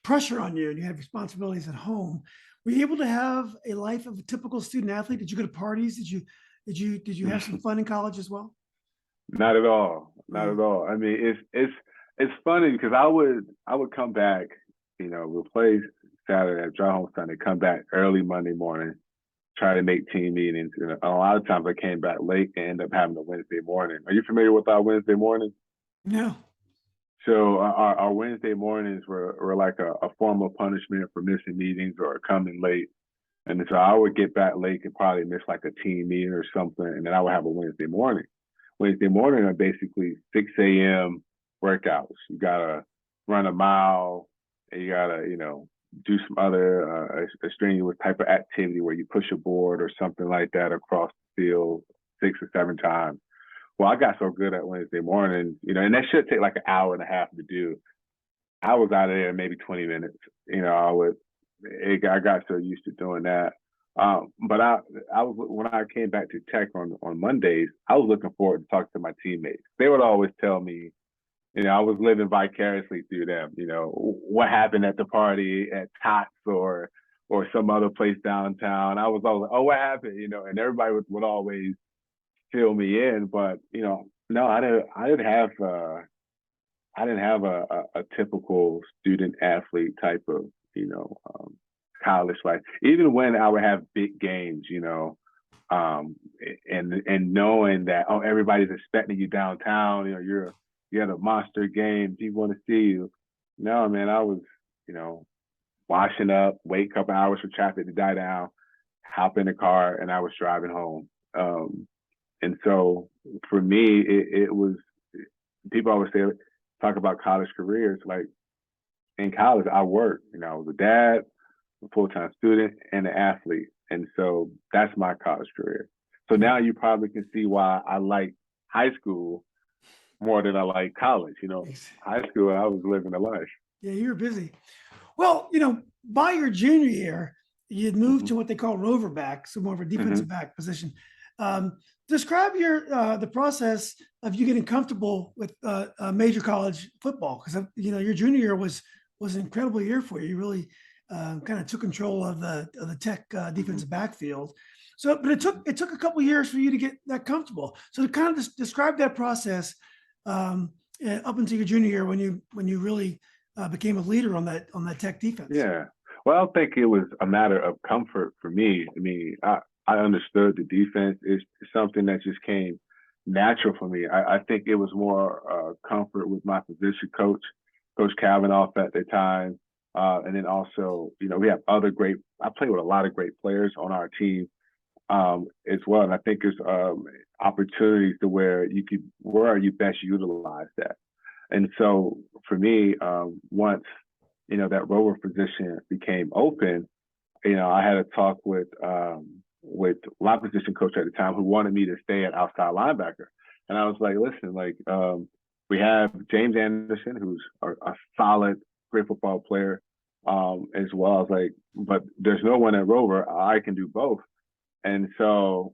pressure on you, and you had responsibilities at home. Were you able to have a life of a typical student athlete? Did you go to parties? Did you have some fun in college as well? Not at all. Not at all. I mean, it's funny because I would come back, we'll play Saturday, drive home Sunday, come back early Monday morning, try to make team meetings. And a lot of times I came back late and ended up having a Wednesday morning. Are you familiar with our Wednesday mornings? No. So our Wednesday mornings were like a form of punishment for missing meetings or coming late. And so I would get back late and probably miss like a team meeting or something, and then I would have a Wednesday morning. Wednesday morning are basically 6 a.m. workouts. You gotta run a mile, and you gotta, do some other strenuous type of activity where you push a board or something like that across the field 6 or 7 times. Well, I got so good at Wednesday mornings, and that should take like an hour and a half to do. I was out of there in maybe 20 minutes. I got so used to doing that. But I was, when I came back to Tech on Mondays, I was looking forward to talking to my teammates. They would always tell me, I was living vicariously through them. What happened at the party at Tots or some other place downtown. I was always like, oh, what happened? And everybody would always fill me in. But no, I didn't have I didn't have a typical student athlete type of, college life. Even when I would have big games, and knowing that, oh, everybody's expecting you downtown, you had a monster game, people want to see you. No, man, I was, you know, washing up, wait a couple hours for traffic to die down, hop in the car, and I was driving home. And so for me, it was, people always say, talk about college careers. Like in college, I worked, I was a dad, a full-time student, and an athlete. And so that's my college career. So now you probably can see why I like high school more than I like college. High school, I was living a life. Yeah, you were busy. Well, by your junior year, you'd moved to what they call rover back, so more of a defensive back position. Describe the process of you getting comfortable with major college football, because your junior year was an incredible year for you. You really kind of took control of the Tech defensive backfield. So, but it took a couple of years for you to get that comfortable. So, to kind of just describe that process up until your junior year when you really became a leader on that Tech defense. Yeah. Well, I don't think it was a matter of comfort for me. I mean, I understood the defense. It's something that just came natural for me. I think it was more comfort with my position coach, Coach Kavanaugh at the time. And then also, we have I play with a lot of great players on our team as well. And I think there's opportunities to where you best utilize that. And so for me, once, that rover position became open, I had a talk with my position coach at the time, who wanted me to stay at outside linebacker. And I was like, listen, we have James Anderson, who's a solid, great football player, as well. I was like, but there's no one at rover. I can do both. And so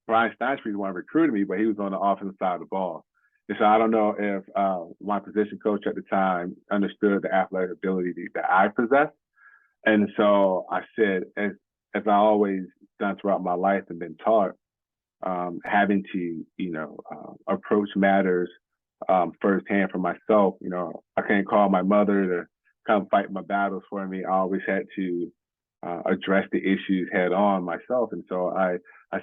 Brian Steinstreet wanted to recruit me, but he was on the offensive side of the ball. And so I don't know if my position coach at the time understood the athletic ability that I possess. And so I said, as I always done throughout my life and been taught, having to, approach matters firsthand for myself. I can't call my mother to come fight my battles for me. I always had to address the issues head on myself. And so I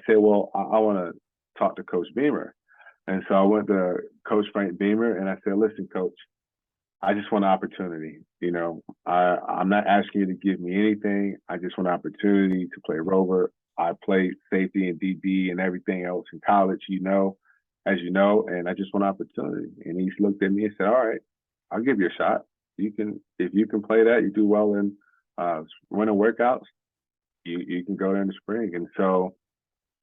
said, well, I want to talk to Coach Beamer. And so I went to Coach Frank Beamer and I said, listen, Coach, I just want an opportunity. I'm not asking you to give me anything. I just want an opportunity to play rover. I played safety and DB and everything else in college, as you know, and I just want an opportunity. And he looked at me and said, all right, I'll give you a shot. If you can play that, you do well in winter workouts, you can go there in the spring. And so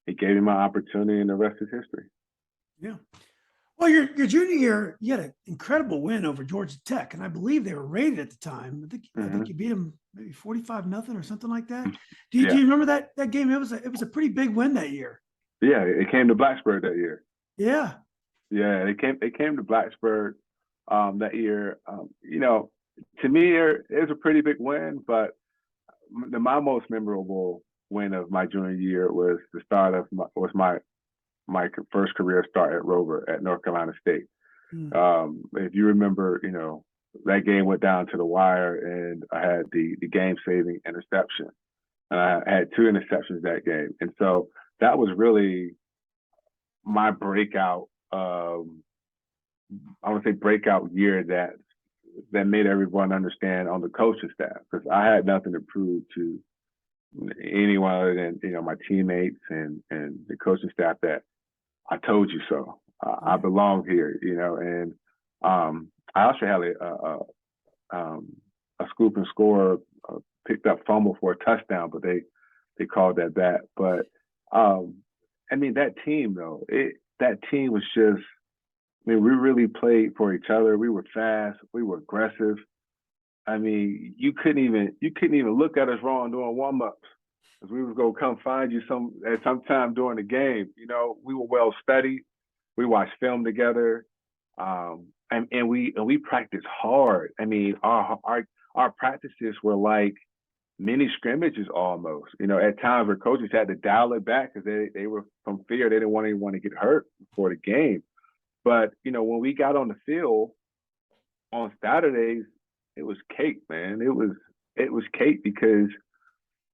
he gave me my opportunity, and the rest is history. Yeah. Well, your junior year, you had an incredible win over Georgia Tech, and I believe they were rated at the time. I think you beat them maybe 45-0 or something like that. Do you remember that game? It was a pretty big win that year. Yeah, it came to Blacksburg that year. Yeah. Yeah, they came to Blacksburg that year. To me, it was a pretty big win, but my most memorable win of my junior year was the start of my first career start at rover at North Carolina State. If you remember, that game went down to the wire, and I had the game-saving interception. And I had 2 interceptions that game. And so that was really my breakout, I want to say breakout year that made everyone understand on the coaching staff, because I had nothing to prove to anyone other than, my teammates and the coaching staff that I told you so. I belong here, and I also had a scoop and score, picked up fumble for a touchdown, but they called that back. But that team though, that team was just, we really played for each other. We were fast, we were aggressive. You couldn't even look at us wrong doing warm-ups, because we was gonna come find you sometime during the game. We were well studied. We watched film together, and we practiced hard. Our practices were like mini scrimmages almost. At times where coaches had to dial it back because they were from fear. They didn't want anyone to get hurt before the game. But when we got on the field, on Saturdays, it was cake, man. It was cake because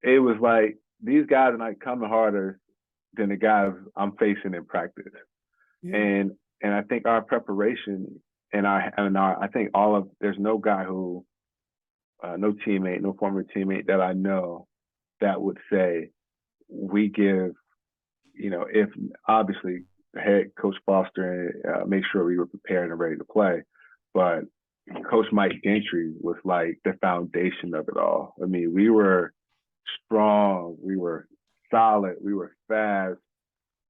it was like these guys are like coming harder than the guys I'm facing in practice. Yeah. And I think our preparation and I think all of there's no guy who no teammate, no former teammate that I know that would say we give, if obviously the head coach Foster make sure we were prepared and ready to play, but Coach Mike McCarthy was like the foundation of it all. I mean, we were strong, we were solid, we were fast,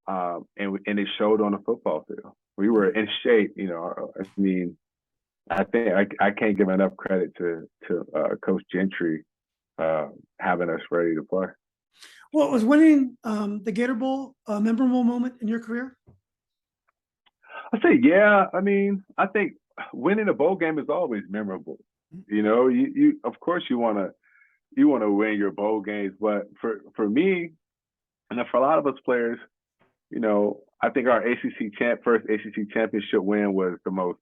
and it showed on the football field. We were in shape. I mean, I think I can't give enough credit to Coach Gentry having us ready to play. Well, was winning the Gator Bowl a memorable moment in your career? I say, yeah. I mean, I think winning a bowl game is always memorable. You of course you want to win your bowl games, but for me, and for a lot of us players, I think our first ACC championship win was the most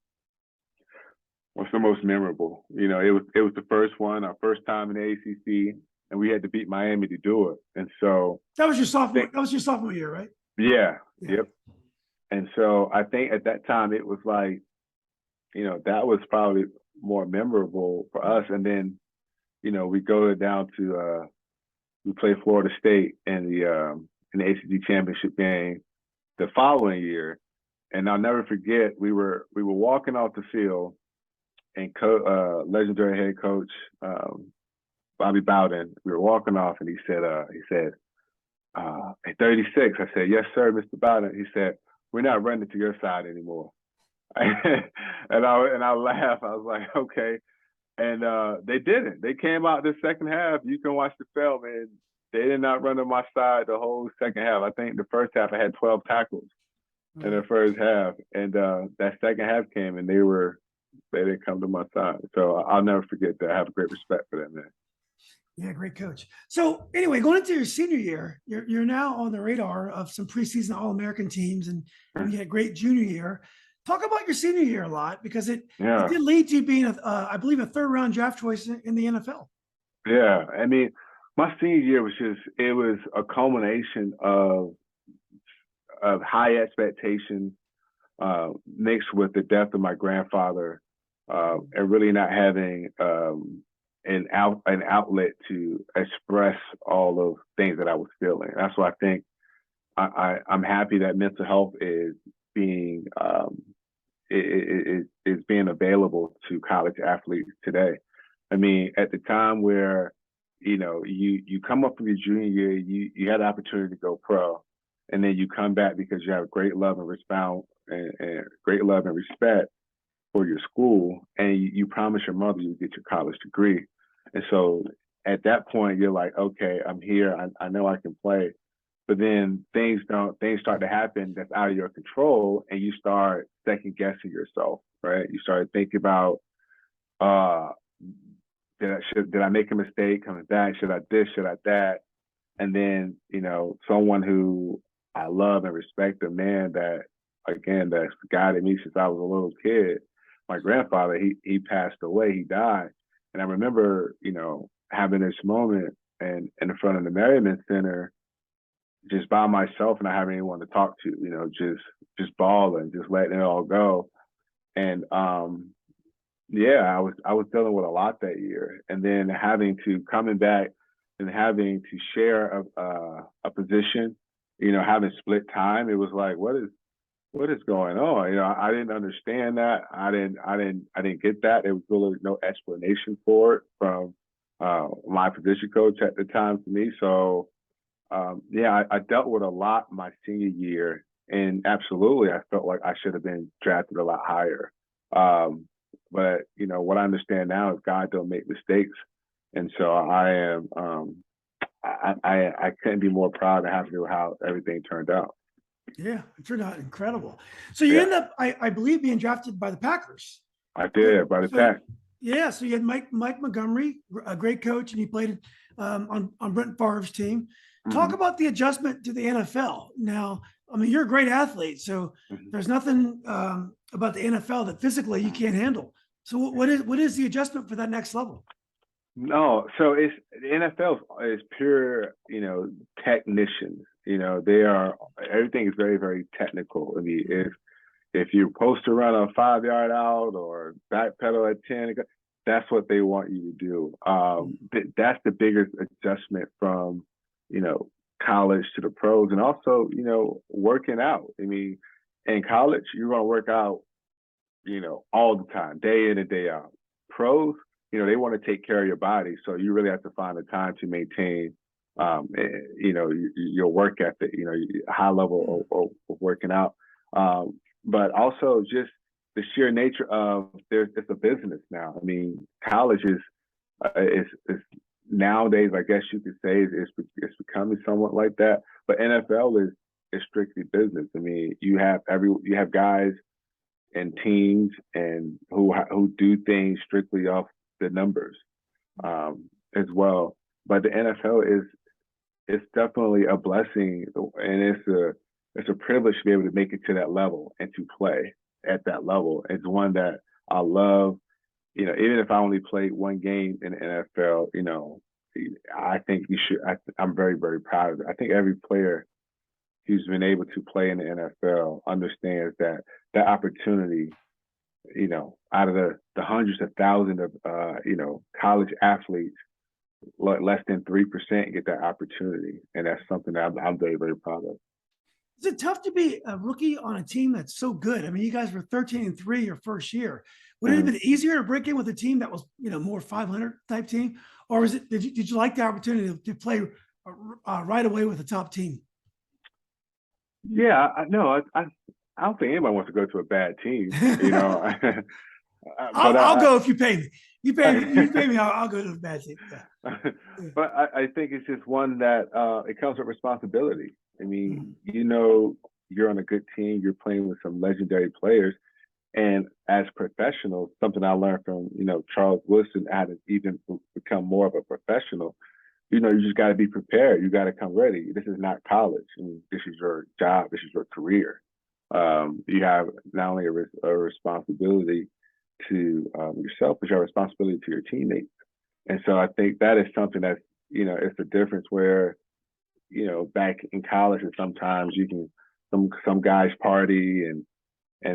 memorable. It was the first one, our first time in the ACC, and we had to beat Miami to do it. And so that was your sophomore year, right? Yeah. Yep. And so I think at that time it was like, that was probably more memorable for us. And then, we go down to we play Florida State in the ACC championship game the following year, and I'll never forget we were walking off the field, and legendary head coach Bobby Bowden, we were walking off, and he said at 36, I said, "Yes, sir, Mr. Bowden." He said, "We're not running to your side anymore." and I laughed. I was like, okay. And they didn't. They came out the second half. You can watch the film, and they did not run on my side the whole second half. I think the first half I had 12 tackles in the first half, and that second half came, and they didn't come to my side. So I'll never forget that. I have great respect for that man. Yeah, great coach. So anyway, going into your senior year, you're now on the radar of some preseason All-American teams, and you had a great junior year. Talk about your senior year a lot, because it did lead to you being, I believe, a third-round draft choice in the NFL. Yeah, I mean, my senior year was a culmination of high expectations mixed with the death of my grandfather, and really not having an outlet to express all of things that I was feeling. That's why I think I'm happy that mental health is being is being available to college athletes today. I mean, at the time where you come up from your junior year, you had the opportunity to go pro, and then you come back because you have great love and respect for your school, and you promise your mother you get your college degree. And so at that point, you're like, okay, I'm here. I know I can play. But then things start to happen that's out of your control, and you start second guessing yourself, right? You start thinking about, did I make a mistake coming back? Should I this? Should I that? And then, someone who I love and respect, a man that's guided me since I was a little kid, my grandfather, he passed away, he died. And I remember, having this moment and in front of the Merriman Center, just by myself and not having anyone to talk to, just bawling, just letting it all go. And I was dealing with a lot that year. And then coming back and having to share a position, having split time, it was like, what is going on? I didn't understand that. I didn't get that. There was really no explanation for it from my position coach at the time to me. So I dealt with a lot my senior year, and absolutely, I felt like I should have been drafted a lot higher. But what I understand now is God don't make mistakes, and so I am. I couldn't be more proud and happy with how everything turned out. Yeah, it turned out incredible. So you end up, I believe, being drafted by the Packers. I did, by the Packers. Yeah, so you had Mike Montgomery, a great coach, and you played on Brent Favre's team. Talk about the adjustment to the NFL. Now, I mean, you're a great athlete, so there's nothing about the NFL that physically you can't handle. So what is the adjustment for that next level? No, so it's the NFL is pure, technicians. They are everything is very, very technical. I mean, if you're supposed to run a 5 yard out or backpedal at 10, that's what they want you to do. That's the biggest adjustment from, college to the pros, and also, working out. I mean, in college, you're going to work out, all the time, day in and day out. Pros, they want to take care of your body, so you really have to find the time to maintain, your work ethic, high level of working out. But also just the sheer nature of it's a business now. I mean, college is nowadays, I guess you could say, it's becoming somewhat like that. But NFL is strictly business. I mean, you have guys and teams and who do things strictly off the numbers as well. But the NFL is definitely a blessing, and it's a privilege to be able to make it to that level and to play at that level. It's one that I love. Even if I only played one game in the NFL, I think you should. I'm very, very proud of it. I think every player who's been able to play in the NFL understands that opportunity, out of the hundreds of thousands of, college athletes, less than 3% get that opportunity. And that's something that I'm very, very proud of. Is it tough to be a rookie on a team that's so good? I mean, you guys were 13-3 your first year. Would it have been easier to break in with a team that was, more 500 type team, or is it? Did you like the opportunity to play right away with a top team? Yeah, I don't think anybody wants to go to a bad team. I'll go if you pay me. You pay me. I'll go to the bad team. Yeah. But I think it's just one that it comes with responsibility. I mean, you're on a good team. You're playing with some legendary players, and as professionals, something I learned from Charles Woodson, how to even become more of a professional. You just got to be prepared. You got to come ready. This is not college. I mean, this is your job. This is your career. You have not only a responsibility to yourself, but you have a responsibility to your teammates. And so I think that is something that's, it's a difference where, back in college, and sometimes you can, some guys party and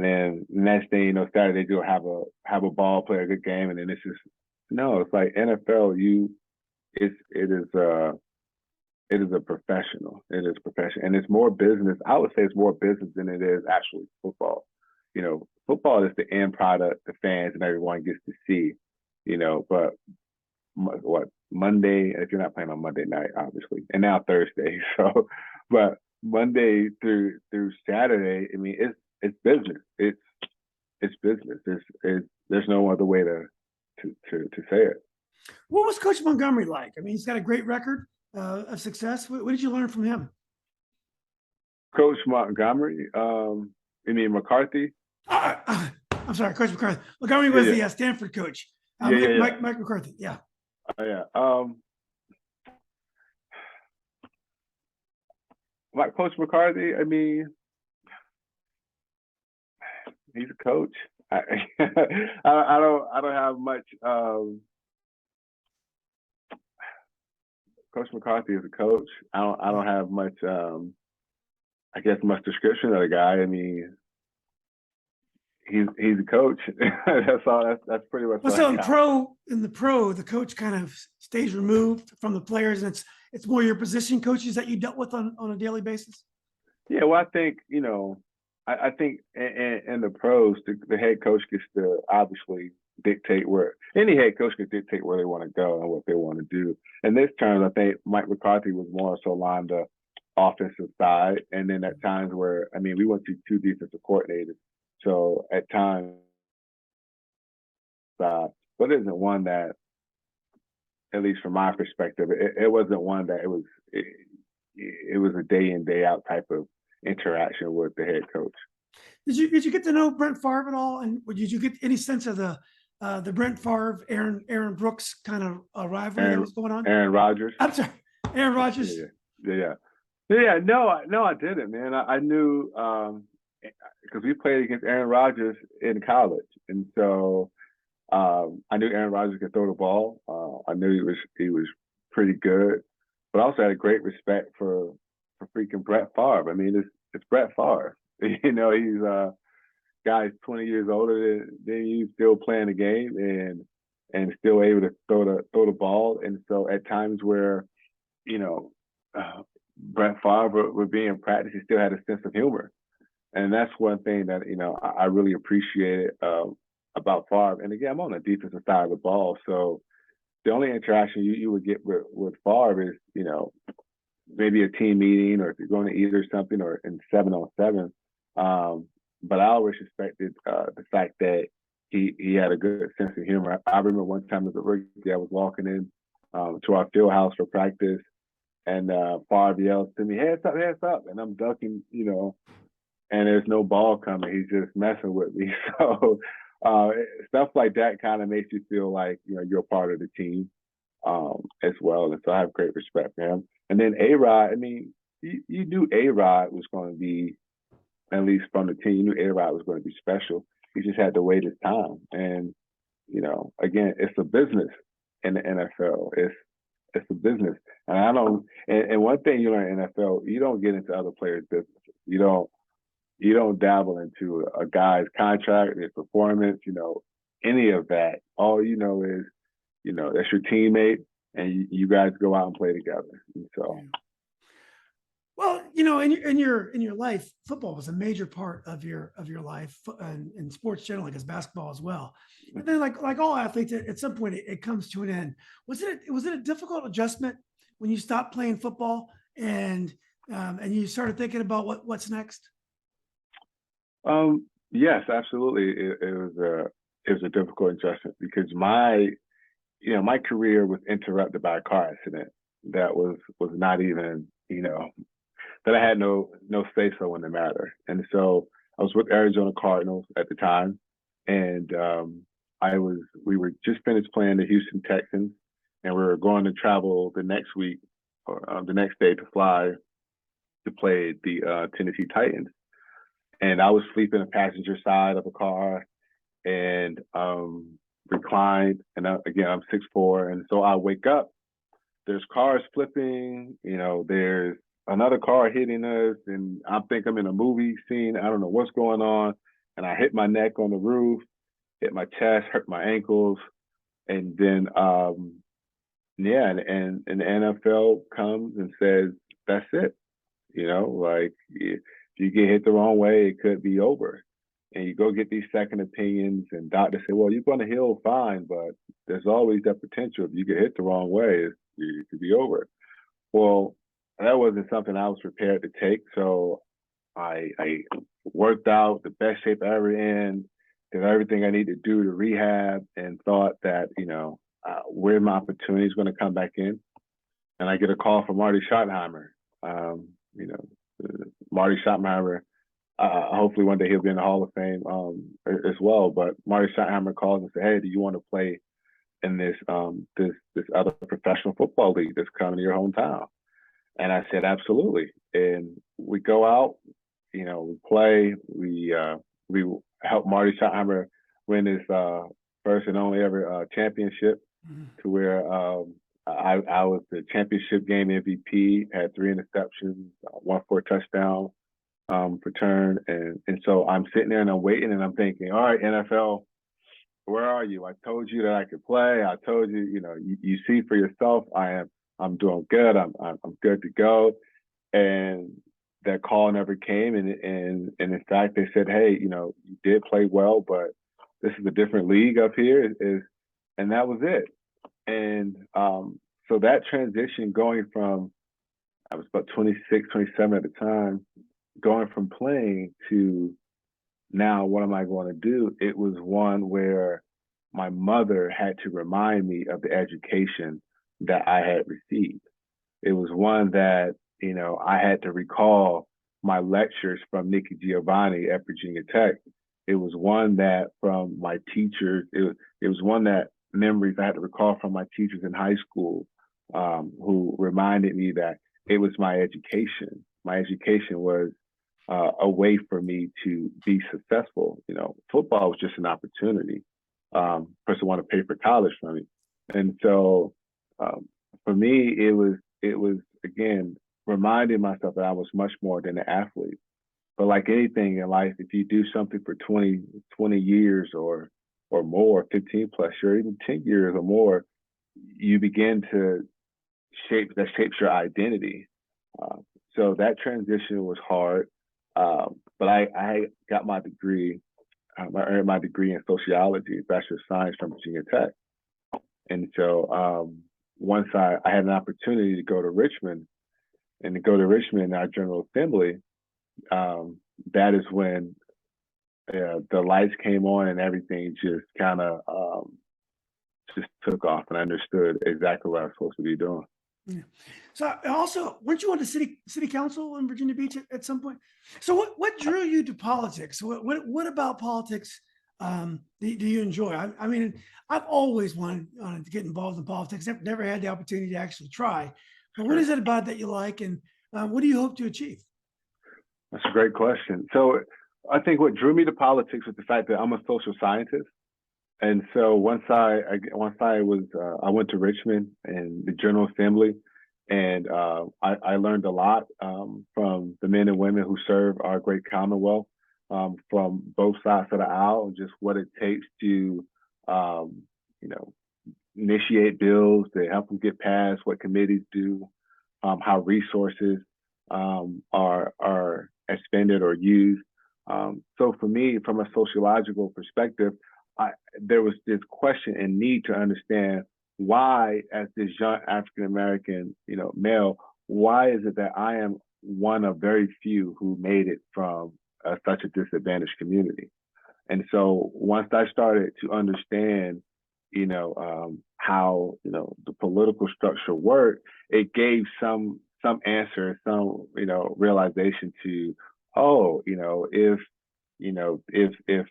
then next thing Saturday they'll have a ball, play a good game, and then it's like NFL. It is a professional. It is professional, and it's more business. I would say it's more business than it is actually football. Football is the end product the fans and everyone gets to see. But Monday, if you're not playing on Monday night, obviously, and now Thursday. So, but Monday through Saturday, I mean, it's business. It's business. There's no other way to say it. What was Coach Montgomery like? I mean, he's got a great record of success. What did you learn from him? Coach Montgomery, you mean McCarthy? I'm sorry, Coach McCarthy. Montgomery was the Stanford coach. Mike McCarthy. Yeah. Like Coach McCarthy, I mean, he's a coach. I don't have much. Coach McCarthy is a coach. I don't have much. I guess much description of the guy. I mean, he's a coach. That's all. That's pretty much. Well, so in the pro, the coach kind of stays removed from the players, and it's more your position coaches that you dealt with on a daily basis. Yeah, well, I think I think in the pros, the head coach gets to obviously dictate where any head coach can dictate where they want to go and what they want to do. In this terms, I think Mike McCarthy was more so on the offensive side, and then at times where we went to two defensive coordinators, so at times, but it isn't one that, at least from my perspective, it wasn't one that it was a day in day out type of interaction with the head coach. Did you get to know Brent Favre at all, and did you get any sense of the Brent Favre, Aaron Brooks kind of rivalry that was going on? Aaron Rodgers. I'm sorry, Aaron Rodgers. Yeah. No, I didn't, man. I knew because we played against Aaron Rodgers in college, and so I knew Aaron Rodgers could throw the ball. I knew he was pretty good, but I also had a great respect for freaking Brett Favre. I mean, it's Brett Favre. You know, he's guy's 20 years older than you, still playing the game and still able to throw the ball. And so at times where, you know, Brett Favre would be in practice, he still had a sense of humor. And that's one thing that, you know, I really appreciated about Favre. And again, I'm on the defensive side of the ball. So the only interaction you would get with Favre is, you know, maybe a team meeting or if you're going to eat or something or in 7-on-7. But I always respected the fact that he had a good sense of humor. I remember one time as a rookie, I was walking in to our field house for practice, and Favre yells to me, heads up, and I'm ducking, you know, and there's no ball coming. He's just messing with me. So stuff like that kind of makes you feel like, you know, you're part of the team as well. And so I have great respect for him. And then A-Rod, I mean, you knew A-Rod was going to be, at least from the team, you knew A-Rod was going to be special. He just had to wait his time. And, you know, again, it's a business in the NFL. It's a business. And and one thing you learn in NFL, you don't get into other players' businesses. You don't dabble into a guy's contract, his performance, you know, any of that. All you know is, you know, that's your teammate, and you guys go out and play together. And so, well, you know, in your life, football was a major part of your life, and sports generally, because basketball as well. But then, like all athletes, at some point it comes to an end. Was it a difficult adjustment when you stopped playing football and you started thinking about what's next? Yes, absolutely. It was a difficult adjustment because my career was interrupted by a car accident that was not even, you know, that I had no say so in the matter. And so I was with Arizona Cardinals at the time, and we were just finished playing the Houston Texans, and we were going to travel the next week or the next day to fly to play the Tennessee Titans. And I was sleeping in the passenger side of a car and reclined. And again, I'm 6'4", and so I wake up. There's cars flipping. You know, there's another car hitting us, and I think I'm in a movie scene. I don't know what's going on, and I hit my neck on the roof, hit my chest, hurt my ankles, and then and the NFL comes and says that's it. You know, like if you get hit the wrong way, it could be over. And you go get these second opinions, and doctors say, well, you're going to heal fine, but there's always that potential. If you get hit the wrong way, it could be over. Well, that wasn't something I was prepared to take. So I worked out the best shape I ever in, did everything I needed to do to rehab, and thought that, you know, where my opportunity is going to come back in. And I get a call from Marty Schottenheimer. You know, Marty Schottenheimer, hopefully one day he'll be in the Hall of Fame as well. But Marty Schottenheimer calls and says, hey, do you want to play in this other professional football league that's coming to your hometown? And I said, absolutely. And we go out, you know, we play, we help Marty Schottenheimer win his first and only ever championship, to where I was the championship game MVP, had 3 interceptions, 1 for a touchdown return. And so I'm sitting there and I'm waiting and I'm thinking, all right, NFL, where are you? I told you that I could play. I told you, you know, you see for yourself, I'm doing good. I'm good to go. And that call never came. And in fact, they said, hey, you know, you did play well, but this is a different league up here. And that was it. And so that transition going from, I was about 26, 27 at the time, going from playing to now what am I going to do? It was one where my mother had to remind me of the education that I had received. It was one that, you know, I had to recall my lectures from Nikki Giovanni at Virginia Tech. It was one that from my teachers, it was one that memories I had to recall from my teachers in high school, who reminded me that it was my education. My education was a way for me to be successful. You know, football was just an opportunity. person wanted to pay for college for me. And so for me, it was again reminding myself that I was much more than an athlete. But like anything in life, if you do something for 20 years or more, 15 plus, or even 10 years or more, you begin to shapes your identity. So that transition was hard. But I got my degree. I earned my degree in sociology, Bachelor of Science from Virginia Tech. And so once I had an opportunity to go to Richmond and to go to Richmond in our General Assembly, that is when the lights came on and everything just kind of just took off, and I understood exactly what I was supposed to be doing. Yeah. So also, weren't you on the city council in Virginia Beach at some point? So what drew you to politics? What about politics do you enjoy? I mean, I've always wanted to get involved in politics. I've never had the opportunity to actually try. But what Sure. is it about that you like, and what do you hope to achieve? That's a great question. So I think what drew me to politics was the fact that I'm a social scientist. And so once I went to Richmond and the General Assembly, and I learned a lot from the men and women who serve our great Commonwealth, from both sides of the aisle, and just what it takes to initiate bills, to help them get passed, what committees do, how resources are expended or used. So for me, from a sociological perspective, there was this question and need to understand why, as this young African American, male, why is it that I am one of very few who made it from such a disadvantaged community? And so once I started to understand, how the political structure worked, it gave some answer, some realization to, if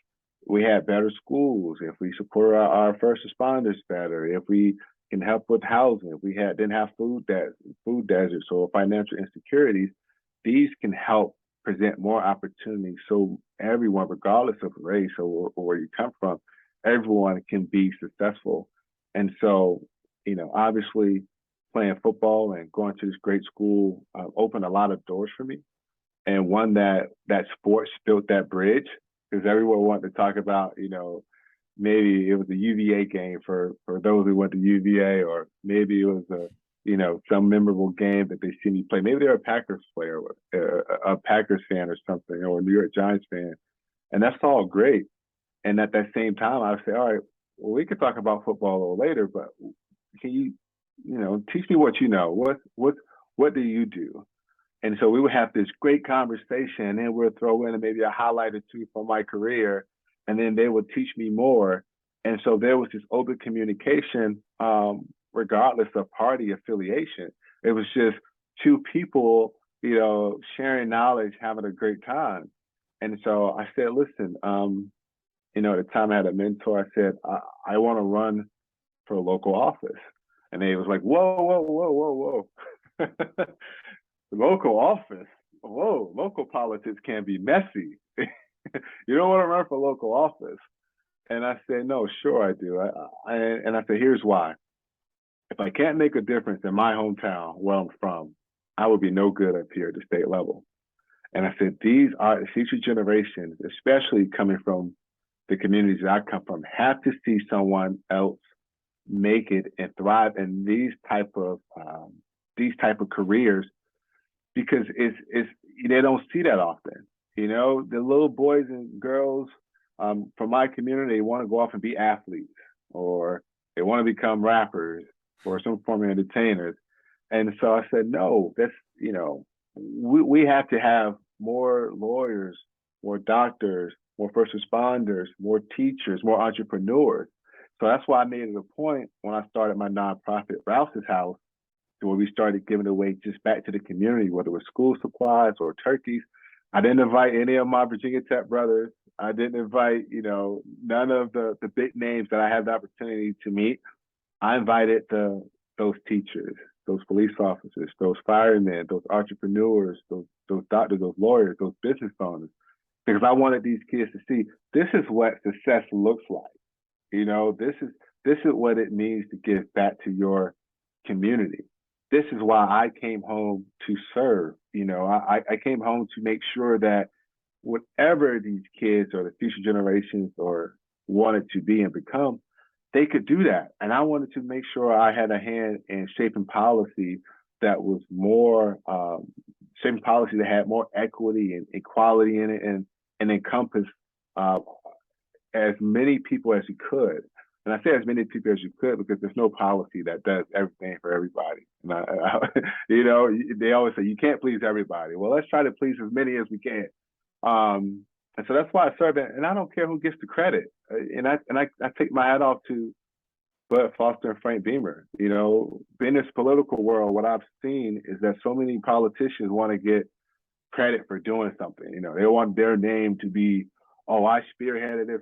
we had better schools, if we support our first responders better, if we can help with housing, if we didn't have food deserts or financial insecurities, these can help present more opportunities so everyone, regardless of race or where you come from, everyone can be successful. And so, obviously playing football and going to this great school opened a lot of doors for me. And one that sports built that bridge, because everyone wanted to talk about, maybe it was a UVA game for those who went to UVA, or maybe it was some memorable game that they see me play. Maybe they're a Packers player, a Packers fan or something, or a New York Giants fan. And that's all great. And at that same time, I would say, all right, well, we could talk about football a little later, but can you, teach me what you know? What do you do? And so we would have this great conversation, and then we'll throw in maybe a highlight or two from my career, and then they would teach me more. And so there was this open communication, regardless of party affiliation. It was just two people, sharing knowledge, having a great time. And so I said, listen, at the time I had a mentor. I said, I want to run for a local office. And they was like, whoa. Local office? Whoa, local politics can be messy. You don't want to run for local office. And I said, no, sure I do. And I said, here's why. If I can't make a difference in my hometown, where I'm from, I would be no good up here at the state level. And I said, these are the future generations, especially coming from the communities that I come from, have to see someone else make it and thrive in these type of careers, because it's they don't see that often. The little boys and girls from my community, they want to go off and be athletes, or they want to become rappers or some form of entertainers. And so I said, no, that's we have to have more lawyers, more doctors, more first responders, more teachers, more entrepreneurs. So that's why I made it a point when I started my nonprofit, Rouse's House, where we started giving away just back to the community, whether it was school supplies or turkeys. I didn't invite any of my Virginia Tech brothers. I didn't invite, none of the big names that I had the opportunity to meet. I invited those teachers, those police officers, those firemen, those entrepreneurs, those doctors, those lawyers, those business owners, because I wanted these kids to see this is what success looks like. This is what it means to give back to your community. This is why I came home to serve. I came home to make sure that whatever these kids or the future generations or wanted to be and become, they could do that. And I wanted to make sure I had a hand in shaping policy that was more shaping policy that had more equity and equality in it, and encompass uh, as many people as you could. And I say as many people as you could because there's no policy that does everything for everybody. And they always say you can't please everybody. Well, let's try to please as many as we can. And so that's why I serve it. And I don't care who gets the credit. And I take my hat off to Bud Foster and Frank Beamer. In this political world, what I've seen is that so many politicians want to get credit for doing something. They want their name to be, oh, I spearheaded this.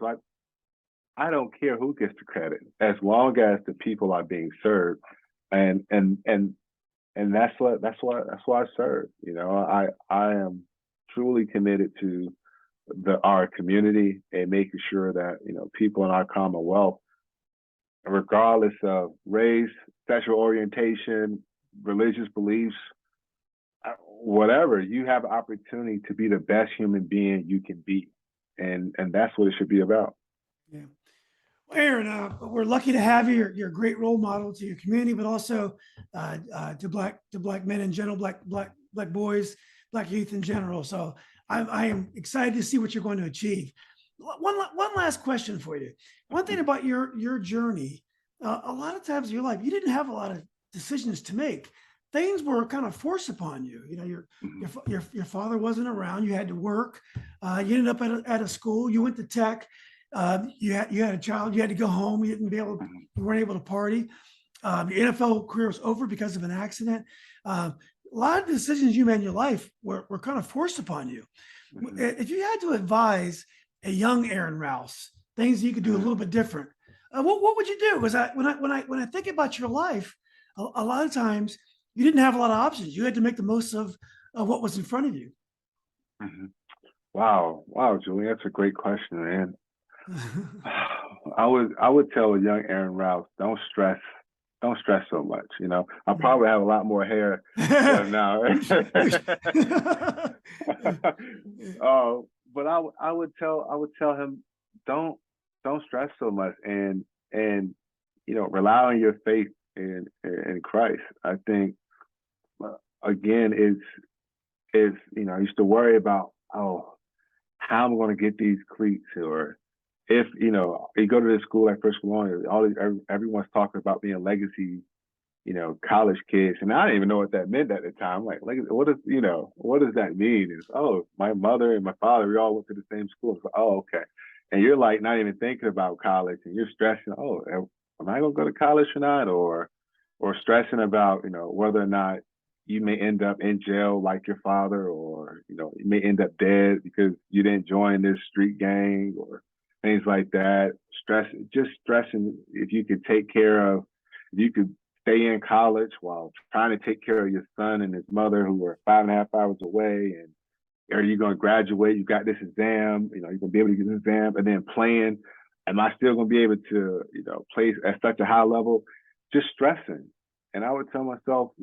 I don't care who gets the credit, as long as the people are being served, and that's why I serve. I am truly committed to our community and making sure that people in our commonwealth, regardless of race, sexual orientation, religious beliefs, whatever, you have an opportunity to be the best human being you can be, and that's what it should be about. Yeah. Well, Aaron, we're lucky to have you. You're a great role model to your community, but also to black men in general, black boys, black youth in general. So I am excited to see what you're going to achieve. One last question for you. One thing about your journey, a lot of times in your life, you didn't have a lot of decisions to make. Things were kind of forced upon you. Your father wasn't around. You had to work. You ended up at a school. You went to tech. You had a child. You had to go home. You weren't able to party. Your NFL career was over because of an accident. A lot of decisions you made in your life were kind of forced upon you. If you had to advise a young Aaron Rouse things you could do a little bit different, what would you do? Because when I think about your life, a lot of times you didn't have a lot of options. You had to make the most of what was in front of you. Mm-hmm. Wow, Julian, that's a great question, man. I would tell a young Aaron Rouse, don't stress so much. I probably have a lot more hair now. But I would tell him, don't stress so much, and rely on your faith in Christ. I think again is I used to worry about how I'm going to get these cleats, or if you go to this school like First Colonial, everyone's talking about being legacy, college kids, and I didn't even know what that meant at the time. Like what does that mean? It's my mother and my father, we all went to the same school. So, okay, and you're like not even thinking about college, and you're stressing. Am I gonna go to college or not? Or stressing about whether or not you may end up in jail like your father, or you may end up dead because you didn't join this street gang or things like that. Stressing if you could stay in college while trying to take care of your son and his mother who are 5.5 hours away, and are you going to graduate? You got this exam, you're going to be able to get this exam, and then playing. Am I still going to be able to, play at such a high level? Just stressing. And I would tell myself,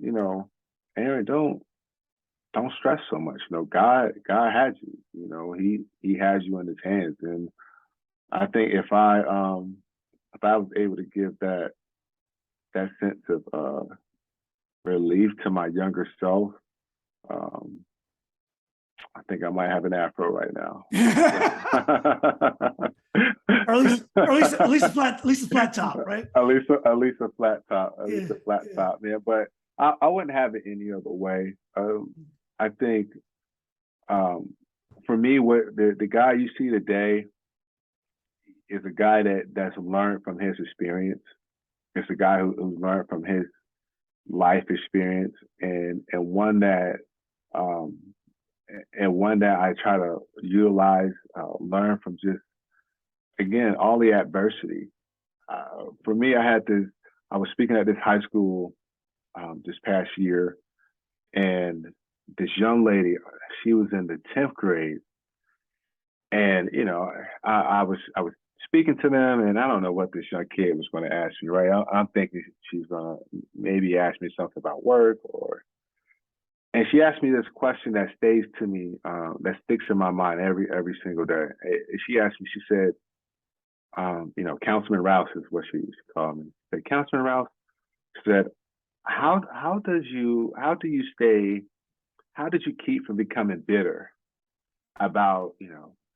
Aaron, don't stress so much. God has you. He has you in His hands. And I think if I was able to give that sense of relief to my younger self, I think I might have an afro right now. or at least a flat top, right? At least a flat top. Top, man. But I wouldn't have it any other way. I think for me, what the guy you see today is a guy that's learned from his experience. It's a guy who's learned from his life experience, and one that I try to utilize, learn from just, again, all the adversity. For me, I was speaking at this high school this past year, and this young lady, she was in the 10th grade, and I was speaking to them, and I don't know what this young kid was going to ask me, right? I'm thinking she's going to maybe ask me something about work, and she asked me this question that stays to me, that sticks in my mind every single day. She asked me, she said, Councilman Rouse is what she used to call me. She said, Councilman Rouse, she said, how did you keep from becoming bitter about,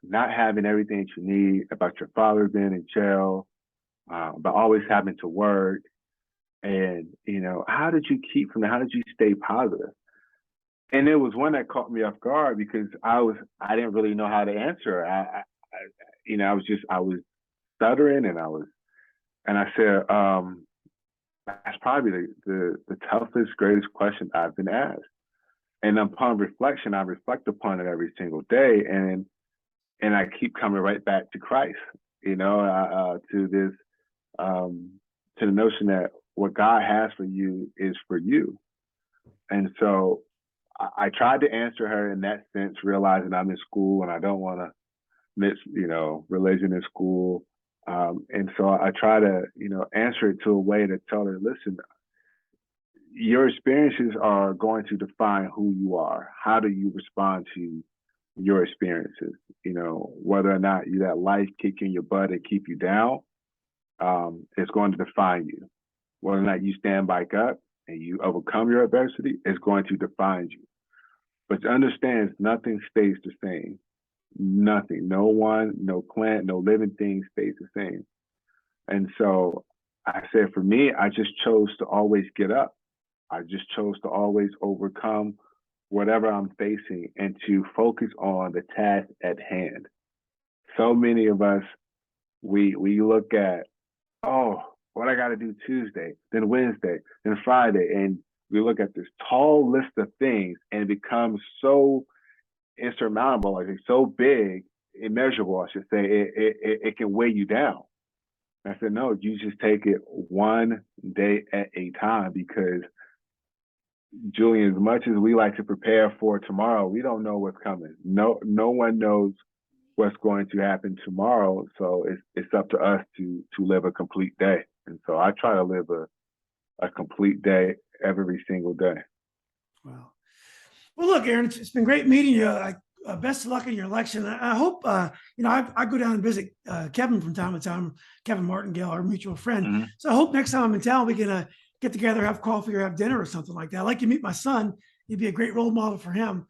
not having everything that you need, about your father being in jail, about always having to work, and how did you keep from that? How did you stay positive? And it was one that caught me off guard because I didn't really know how to answer. I was stuttering, and I said, that's probably the toughest, greatest question I've been asked. And upon reflection, I reflect upon it every single day, and I keep coming right back to Christ, to this, to the notion that what God has for you is for you. And so I tried to answer her in that sense, realizing I'm in school and I don't want to miss, religion in school. And so I try to, answer it to a way to tell her, listen, your experiences are going to define who you are. How do you respond to your experiences? Whether or not you let life kick in your butt and keep you down, it's going to define you. Whether or not you stand back up and you overcome your adversity, it's going to define you. But to understand, nothing stays the same. Nothing, no one, no plant, no living thing stays the same. And so I said, for me, I just chose to always get up. I just chose to always overcome whatever I'm facing and to focus on the task at hand. So many of us, we look at, what I got to do Tuesday, then Wednesday, then Friday, and we look at this tall list of things, and it becomes so insurmountable, like it's so big, immeasurable, I should say, it can weigh you down. And I said, no, you just take it one day at a time, because Julian, as much as we like to prepare for tomorrow, we don't know what's coming. No one knows what's going to happen tomorrow. So it's up to us to live a complete day. And so I try to live a complete day every single day. Wow. Well, look, Aaron, it's been great meeting you. Best of luck in your election. I hope, I go down and visit Kevin from time to time, Kevin Martingale, our mutual friend. Mm-hmm. So I hope next time I'm in town, we can get together, have coffee or have dinner or something like that. I'd like to meet my son. You'd be a great role model for him.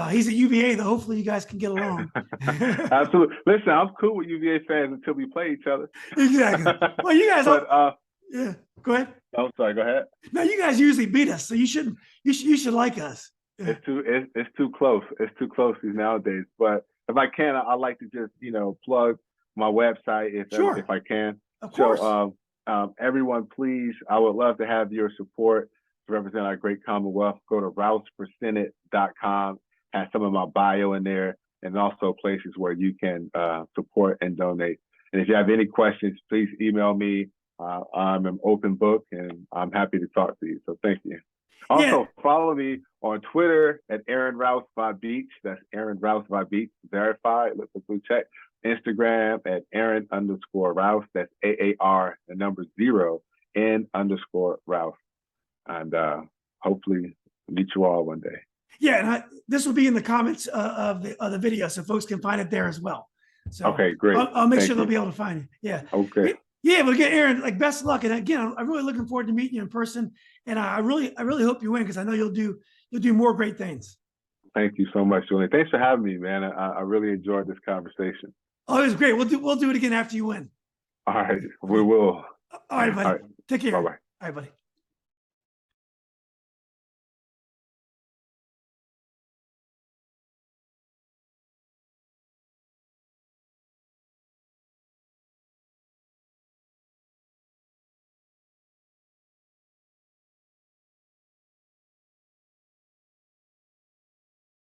He's at UVA, though. Hopefully you guys can get along. Absolutely. Listen, I'm cool with UVA fans until we play each other. Exactly. Well, you guys, yeah, go ahead. I'm sorry, go ahead. No, you guys usually beat us, so you should like us. Yeah. It's too close. It's too close nowadays. But if I can, I'd like to just, plug my website if I can. Of course. So everyone, please, I would love to have your support to represent our great Commonwealth. Go to rouseforsenate.com, have some of my bio in there, and also places where you can support and donate. And if you have any questions, please email me. I'm an open book, and I'm happy to talk to you. So thank you. Also, follow me on Twitter at Aaron Rouse by Beach. That's Aaron Rouse by Beach. Verified. Look for blue check. Instagram at Aaron_Rouse. That's AAR0 N_Rouse. And hopefully meet you all one day. Yeah, and this will be in the comments of the video, so folks can find it there as well. So okay, great. I'll make sure they'll be able to find it. Yeah. Okay. Yeah, but again, Aaron, best of luck. And again, I'm really looking forward to meeting you in person. And I really hope you win, because I know you'll do more great things. Thank you so much, Julian. Thanks for having me, man. I really enjoyed this conversation. Oh, it was great. We'll do it again after you win. All right, we will. All right, buddy. All right. Take care. Bye-bye. All right, buddy.